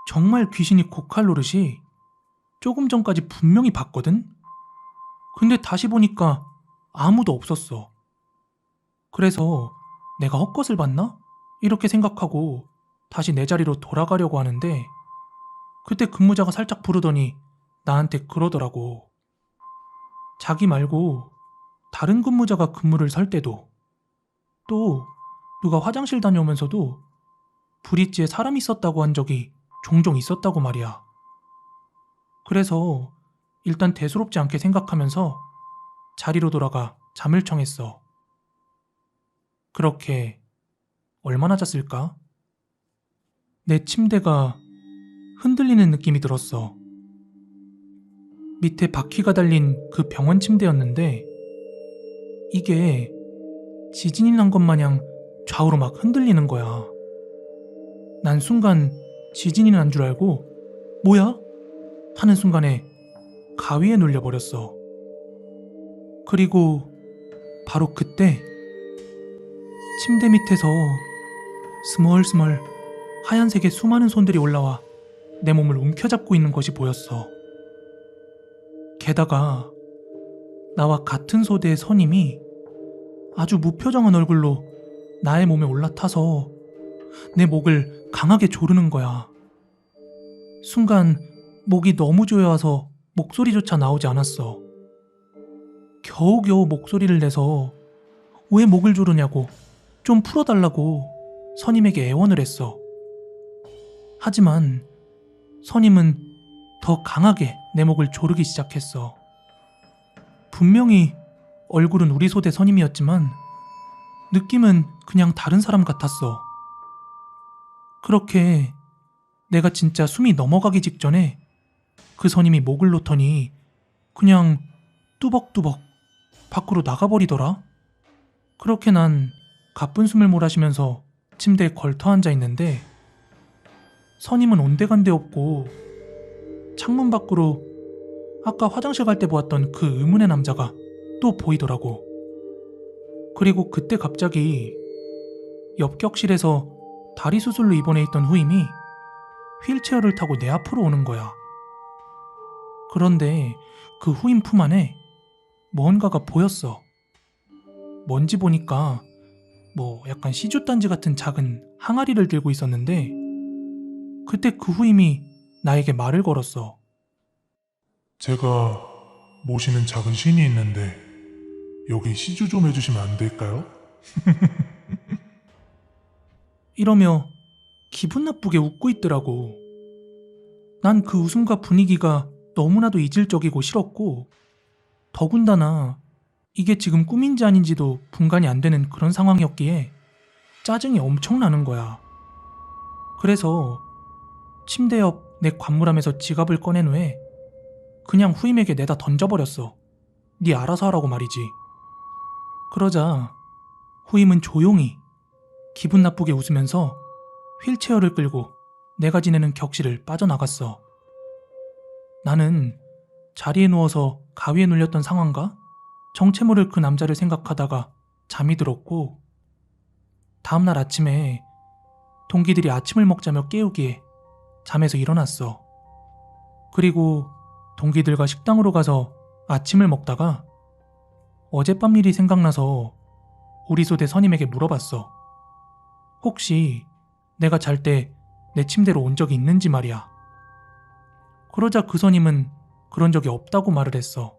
정말 귀신이 고칼 노릇이 조금 전까지 분명히 봤거든? 근데 다시 보니까 아무도 없었어. 그래서 내가 헛것을 봤나? 이렇게 생각하고 다시 내 자리로 돌아가려고 하는데 그때 근무자가 살짝 부르더니 나한테 그러더라고. 자기 말고 다른 근무자가 근무를 설 때도 또 누가 화장실 다녀오면서도 브릿지에 사람이 있었다고 한 적이 종종 있었다고 말이야. 그래서 일단 대수롭지 않게 생각하면서 자리로 돌아가 잠을 청했어. 그렇게 얼마나 잤을까? 내 침대가 흔들리는 느낌이 들었어. 밑에 바퀴가 달린 그 병원 침대였는데 이게 지진이 난 것 마냥 좌우로 막 흔들리는 거야. 난 순간 지진이 난 줄 알고 뭐야? 하는 순간에 가위에 눌려버렸어. 그리고 바로 그때 침대 밑에서 스멀스멀 하얀색의 수많은 손들이 올라와 내 몸을 움켜잡고 있는 것이 보였어. 게다가 나와 같은 소대의 선임이 아주 무표정한 얼굴로 나의 몸에 올라타서 내 목을 강하게 조르는 거야. 순간 목이 너무 조여와서 목소리조차 나오지 않았어. 겨우겨우 목소리를 내서 왜 목을 조르냐고, 좀 풀어달라고 선임에게 애원을 했어. 하지만 선임은 더 강하게 내 목을 조르기 시작했어. 분명히 얼굴은 우리 소대 선임이었지만 느낌은 그냥 다른 사람 같았어. 그렇게 내가 진짜 숨이 넘어가기 직전에 그 선임이 목을 놓더니 그냥 뚜벅뚜벅 밖으로 나가버리더라. 그렇게 난 가쁜 숨을 몰아쉬면서 침대에 걸터 앉아 있는데 선임은 온데간데 없고 창문 밖으로 아까 화장실 갈 때 보았던 그 의문의 남자가 또 보이더라고. 그리고 그때 갑자기 옆 격실에서 다리 수술로 입원해 있던 후임이 휠체어를 타고 내 앞으로 오는 거야. 그런데 그 후임 품 안에 뭔가가 보였어. 뭔지 보니까 약간 시주단지 같은 작은 항아리를 들고 있었는데 그때 그 후임이 나에게 말을 걸었어. 제가 모시는 작은 신이 있는데 여기 시주 좀 해주시면 안 될까요? 이러며 기분 나쁘게 웃고 있더라고. 난 그 웃음과 분위기가 너무나도 이질적이고 싫었고 더군다나 이게 지금 꿈인지 아닌지도 분간이 안 되는 그런 상황이었기에 짜증이 엄청 나는 거야. 그래서 침대 옆 내 관물함에서 지갑을 꺼낸 후에 그냥 후임에게 내다 던져버렸어. 네 알아서 하라고 말이지. 그러자 후임은 조용히 기분 나쁘게 웃으면서 휠체어를 끌고 내가 지내는 격실을 빠져나갔어. 나는 자리에 누워서 가위에 눌렸던 상황과 정체 모를 그 남자를 생각하다가 잠이 들었고 다음날 아침에 동기들이 아침을 먹자며 깨우기에 잠에서 일어났어. 그리고 동기들과 식당으로 가서 아침을 먹다가 어젯밤 일이 생각나서 우리 소대 선임에게 물어봤어. 혹시 내가 잘 때 내 침대로 온 적이 있는지 말이야. 그러자 그 선임은 그런 적이 없다고 말을 했어.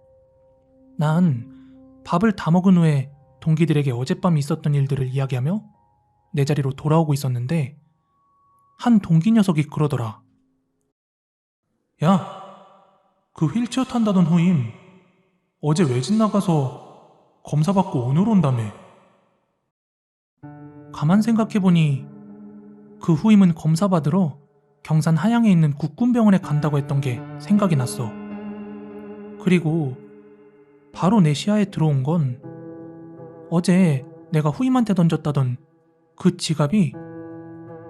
난 밥을 다 먹은 후에 동기들에게 어젯밤 있었던 일들을 이야기하며 내 자리로 돌아오고 있었는데 한 동기 녀석이 그러더라. 야, 그 휠체어 탄다던 후임 어제 외진 나가서 검사 받고 오늘 온다며. 가만 생각해보니 그 후임은 검사 받으러 경산 하양에 있는 국군병원에 간다고 했던 게 생각이 났어. 그리고 바로 내 시야에 들어온 건 어제 내가 후임한테 던졌다던 그 지갑이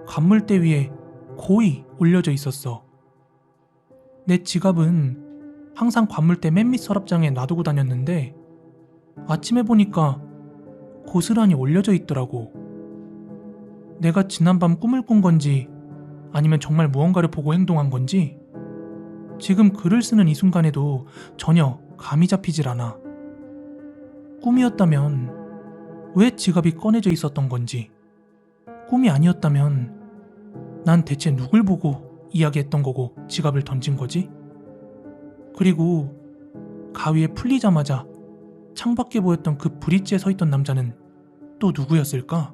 간물대 위에 고이 올려져 있었어. 내 지갑은 항상 관물대 맨 밑 서랍장에 놔두고 다녔는데 아침에 보니까 고스란히 올려져 있더라고. 내가 지난밤 꿈을 꾼 건지 아니면 정말 무언가를 보고 행동한 건지 지금 글을 쓰는 이 순간에도 전혀 감이 잡히질 않아. 꿈이었다면 왜 지갑이 꺼내져 있었던 건지, 꿈이 아니었다면 난 대체 누굴 보고 이야기했던 거고 지갑을 던진 거지? 그리고 가위에 풀리자마자 창밖에 보였던 그 브릿지에 서 있던 남자는 또 누구였을까?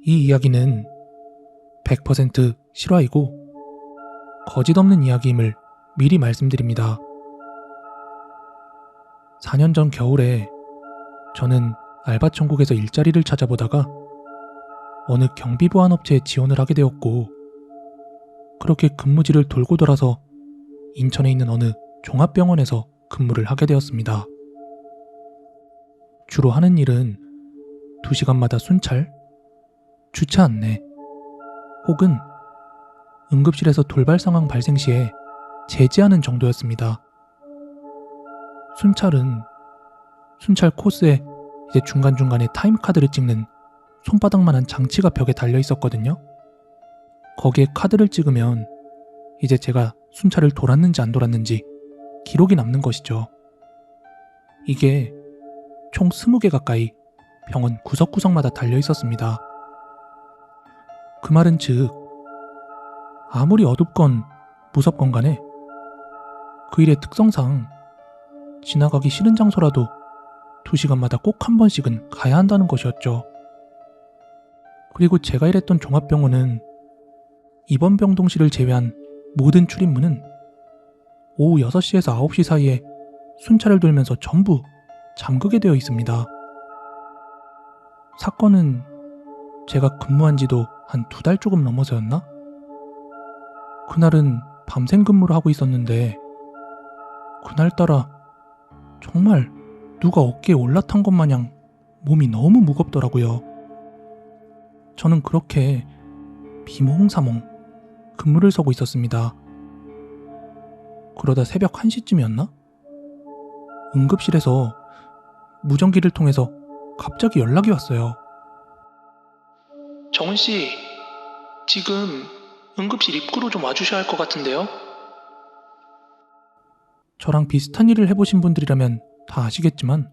이 이야기는 100% 실화이고 거짓 없는 이야기임을 미리 말씀드립니다. 4년 전 겨울에 저는 알바 천국에서 일자리를 찾아보다가 어느 경비보안 업체에 지원을 하게 되었고 그렇게 근무지를 돌고 돌아서 인천에 있는 어느 종합병원에서 근무를 하게 되었습니다. 주로 하는 일은 2시간마다 순찰, 주차 안내, 혹은 응급실에서 돌발 상황 발생 시에 제지하는 정도였습니다. 순찰은 순찰 코스에 이제 중간중간에 타임카드를 찍는 손바닥만한 장치가 벽에 달려 있었거든요. 거기에 카드를 찍으면 이제 제가 순찰을 돌았는지 안 돌았는지 기록이 남는 것이죠. 이게 총 20개 가까이 병원 구석구석마다 달려 있었습니다. 그 말은 즉 아무리 어둡건 무섭건 간에 그 일의 특성상 지나가기 싫은 장소라도 2시간마다 꼭 한 번씩은 가야 한다는 것이었죠. 그리고 제가 일했던 종합병원은 입원 병동실을 제외한 모든 출입문은 오후 6시에서 9시 사이에 순찰을 돌면서 전부 잠그게 되어 있습니다. 사건은 제가 근무한 지도 한 2달 조금 넘어서였나? 그날은 밤샘 근무를 하고 있었는데 그날따라 정말 누가 어깨에 올라탄 것 마냥 몸이 너무 무겁더라고요. 저는 그렇게 비몽사몽 근무를 서고 있었습니다. 그러다 새벽 1시쯤이었나? 응급실에서 무전기를 통해서 갑자기 연락이 왔어요. 정은 씨, 지금 응급실 입구로 좀 와주셔야 할 것 같은데요? 저랑 비슷한 일을 해보신 분들이라면 다 아시겠지만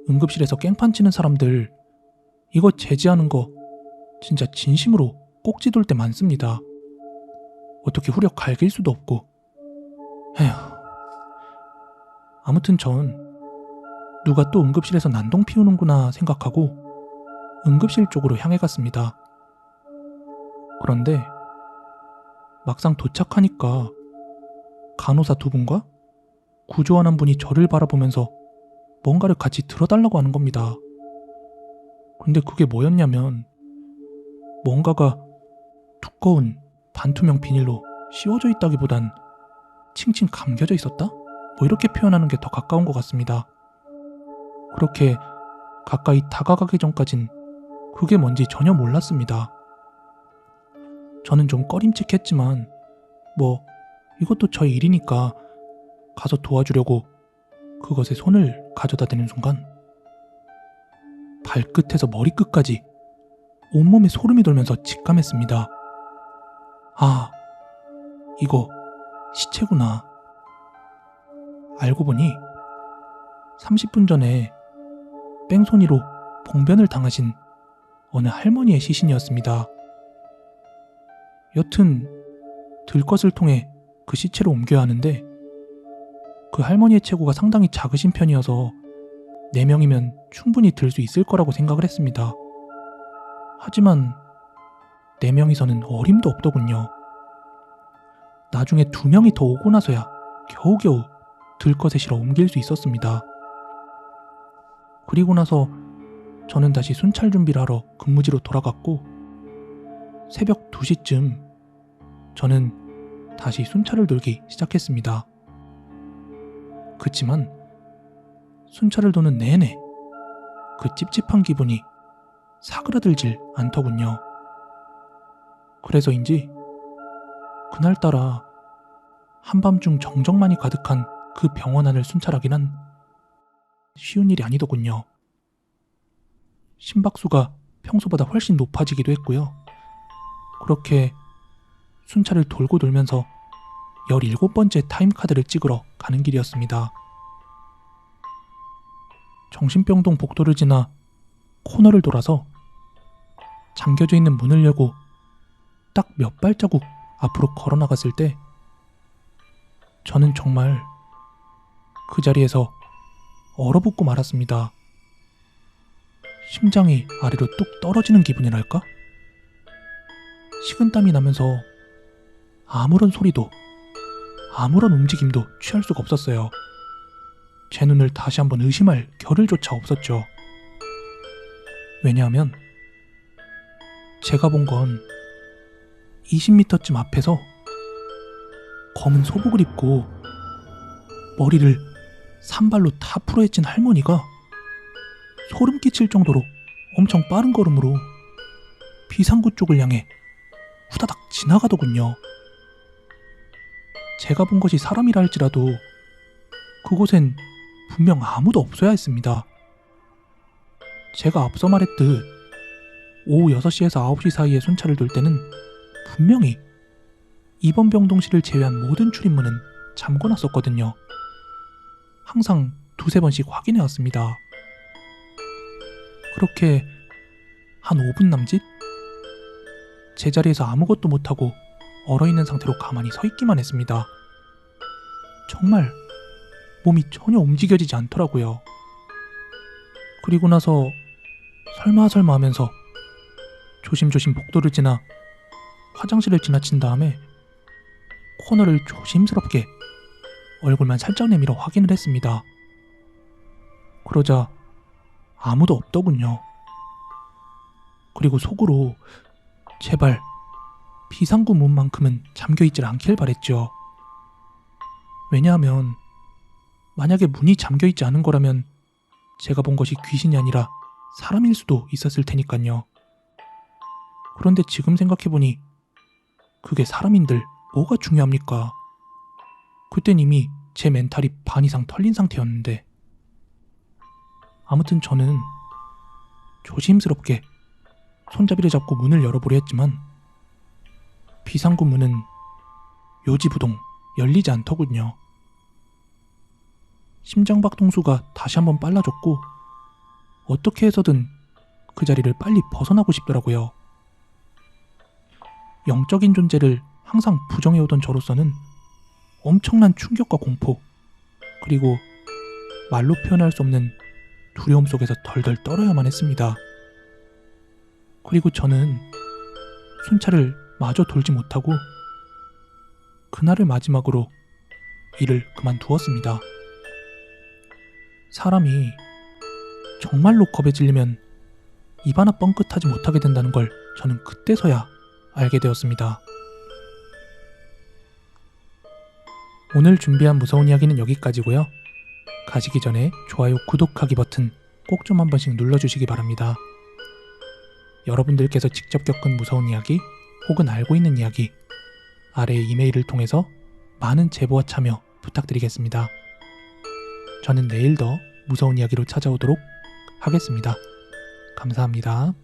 응급실에서 깽판 치는 사람들 이거 제지하는 거 진짜 진심으로 꼭지 돌 때 많습니다. 어떻게 후려 갈길 수도 없고. 에휴. 아무튼 전 누가 또 응급실에서 난동 피우는구나 생각하고 응급실 쪽으로 향해 갔습니다. 그런데 막상 도착하니까 간호사 2분과 구조원 1분이 저를 바라보면서 뭔가를 같이 들어달라고 하는 겁니다. 근데 그게 뭐였냐면 뭔가가 두꺼운 반투명 비닐로 씌워져 있다기보단 칭칭 감겨져 있었다? 뭐 이렇게 표현하는 게 더 가까운 것 같습니다. 그렇게 가까이 다가가기 전까진 그게 뭔지 전혀 몰랐습니다. 저는 좀 꺼림칙했지만 뭐 이것도 저의 일이니까 가서 도와주려고 그것에 손을 가져다 대는 순간 발끝에서 머리끝까지 온몸에 소름이 돌면서 직감했습니다. 아, 이거 시체구나. 알고 보니 30분 전에 뺑소니로 봉변을 당하신 어느 할머니의 시신이었습니다. 여튼 들것을 통해 그 시체로 옮겨야 하는데 그 할머니의 체구가 상당히 작으신 편이어서 4명이면 충분히 들 수 있을 거라고 생각을 했습니다. 하지만 4명이서는 어림도 없더군요. 나중에 2명이 더 오고 나서야 겨우겨우 들것에 실어 옮길 수 있었습니다. 그리고 나서 저는 다시 순찰 준비를 하러 근무지로 돌아갔고 새벽 2시쯤 저는 다시 순찰을 돌기 시작했습니다. 그치만 순찰을 도는 내내 그 찝찝한 기분이 사그라들질 않더군요. 그래서인지 그날따라 한밤중 정적만이 가득한 그 병원 안을 순찰하기는 쉬운 일이 아니더군요. 심박수가 평소보다 훨씬 높아지기도 했고요. 그렇게 순찰을 돌고 돌면서 17번째 타임카드를 찍으러 가는 길이었습니다. 정신병동 복도를 지나 코너를 돌아서 잠겨져 있는 문을 열고 딱 몇 발자국 앞으로 걸어 나갔을 때 저는 정말 그 자리에서 얼어붙고 말았습니다. 심장이 아래로 뚝 떨어지는 기분이랄까? 식은땀이 나면서 아무런 소리도 아무런 움직임도 취할 수가 없었어요. 제 눈을 다시 한번 의심할 겨를조차 없었죠. 왜냐하면 제가 본 건 20m쯤 앞에서 검은 소복을 입고 머리를 산발로 다 풀어헤친 할머니가 소름 끼칠 정도로 엄청 빠른 걸음으로 비상구 쪽을 향해 후다닥 지나가더군요. 제가 본 것이 사람이라 할지라도 그곳엔 분명 아무도 없어야 했습니다. 제가 앞서 말했듯 오후 6시에서 9시 사이에 순찰을 돌 때는 분명히 이번 병동실을 제외한 모든 출입문은 잠궈놨었거든요. 항상 두세 번씩 확인해 왔습니다. 그렇게 한 5분 남짓? 제자리에서 아무것도 못하고 얼어있는 상태로 가만히 서 있기만 했습니다. 정말 몸이 전혀 움직여지지 않더라고요. 그리고 나서 설마 하면서 조심조심 복도를 지나 화장실을 지나친 다음에 코너를 조심스럽게 얼굴만 살짝 내밀어 확인을 했습니다. 그러자 아무도 없더군요. 그리고 속으로 제발 비상구 문만큼은 잠겨있질 않길 바랬죠. 왜냐하면 만약에 문이 잠겨있지 않은 거라면 제가 본 것이 귀신이 아니라 사람일 수도 있었을 테니까요. 그런데 지금 생각해보니 그게 사람인들 뭐가 중요합니까? 그땐 이미 제 멘탈이 반 이상 털린 상태였는데. 아무튼 저는 조심스럽게 손잡이를 잡고 문을 열어보려 했지만 비상구 문은 요지부동 열리지 않더군요. 심장박동수가 다시 한번 빨라졌고 어떻게 해서든 그 자리를 빨리 벗어나고 싶더라고요. 영적인 존재를 항상 부정해오던 저로서는 엄청난 충격과 공포, 그리고 말로 표현할 수 없는 두려움 속에서 덜덜 떨어야만 했습니다. 그리고 저는 순찰을 마저 돌지 못하고 그날을 마지막으로 일을 그만두었습니다. 사람이 정말로 겁에 질리면 입 하나 뻥끗하지 못하게 된다는 걸 저는 그때서야 알게 되었습니다. 오늘 준비한 무서운 이야기는 여기까지고요. 가시기 전에 좋아요, 구독하기 버튼 꼭 좀 한 번씩 눌러주시기 바랍니다. 여러분들께서 직접 겪은 무서운 이야기 혹은 알고 있는 이야기 아래 이메일을 통해서 많은 제보와 참여 부탁드리겠습니다. 저는 내일 더 무서운 이야기로 찾아오도록 하겠습니다. 감사합니다.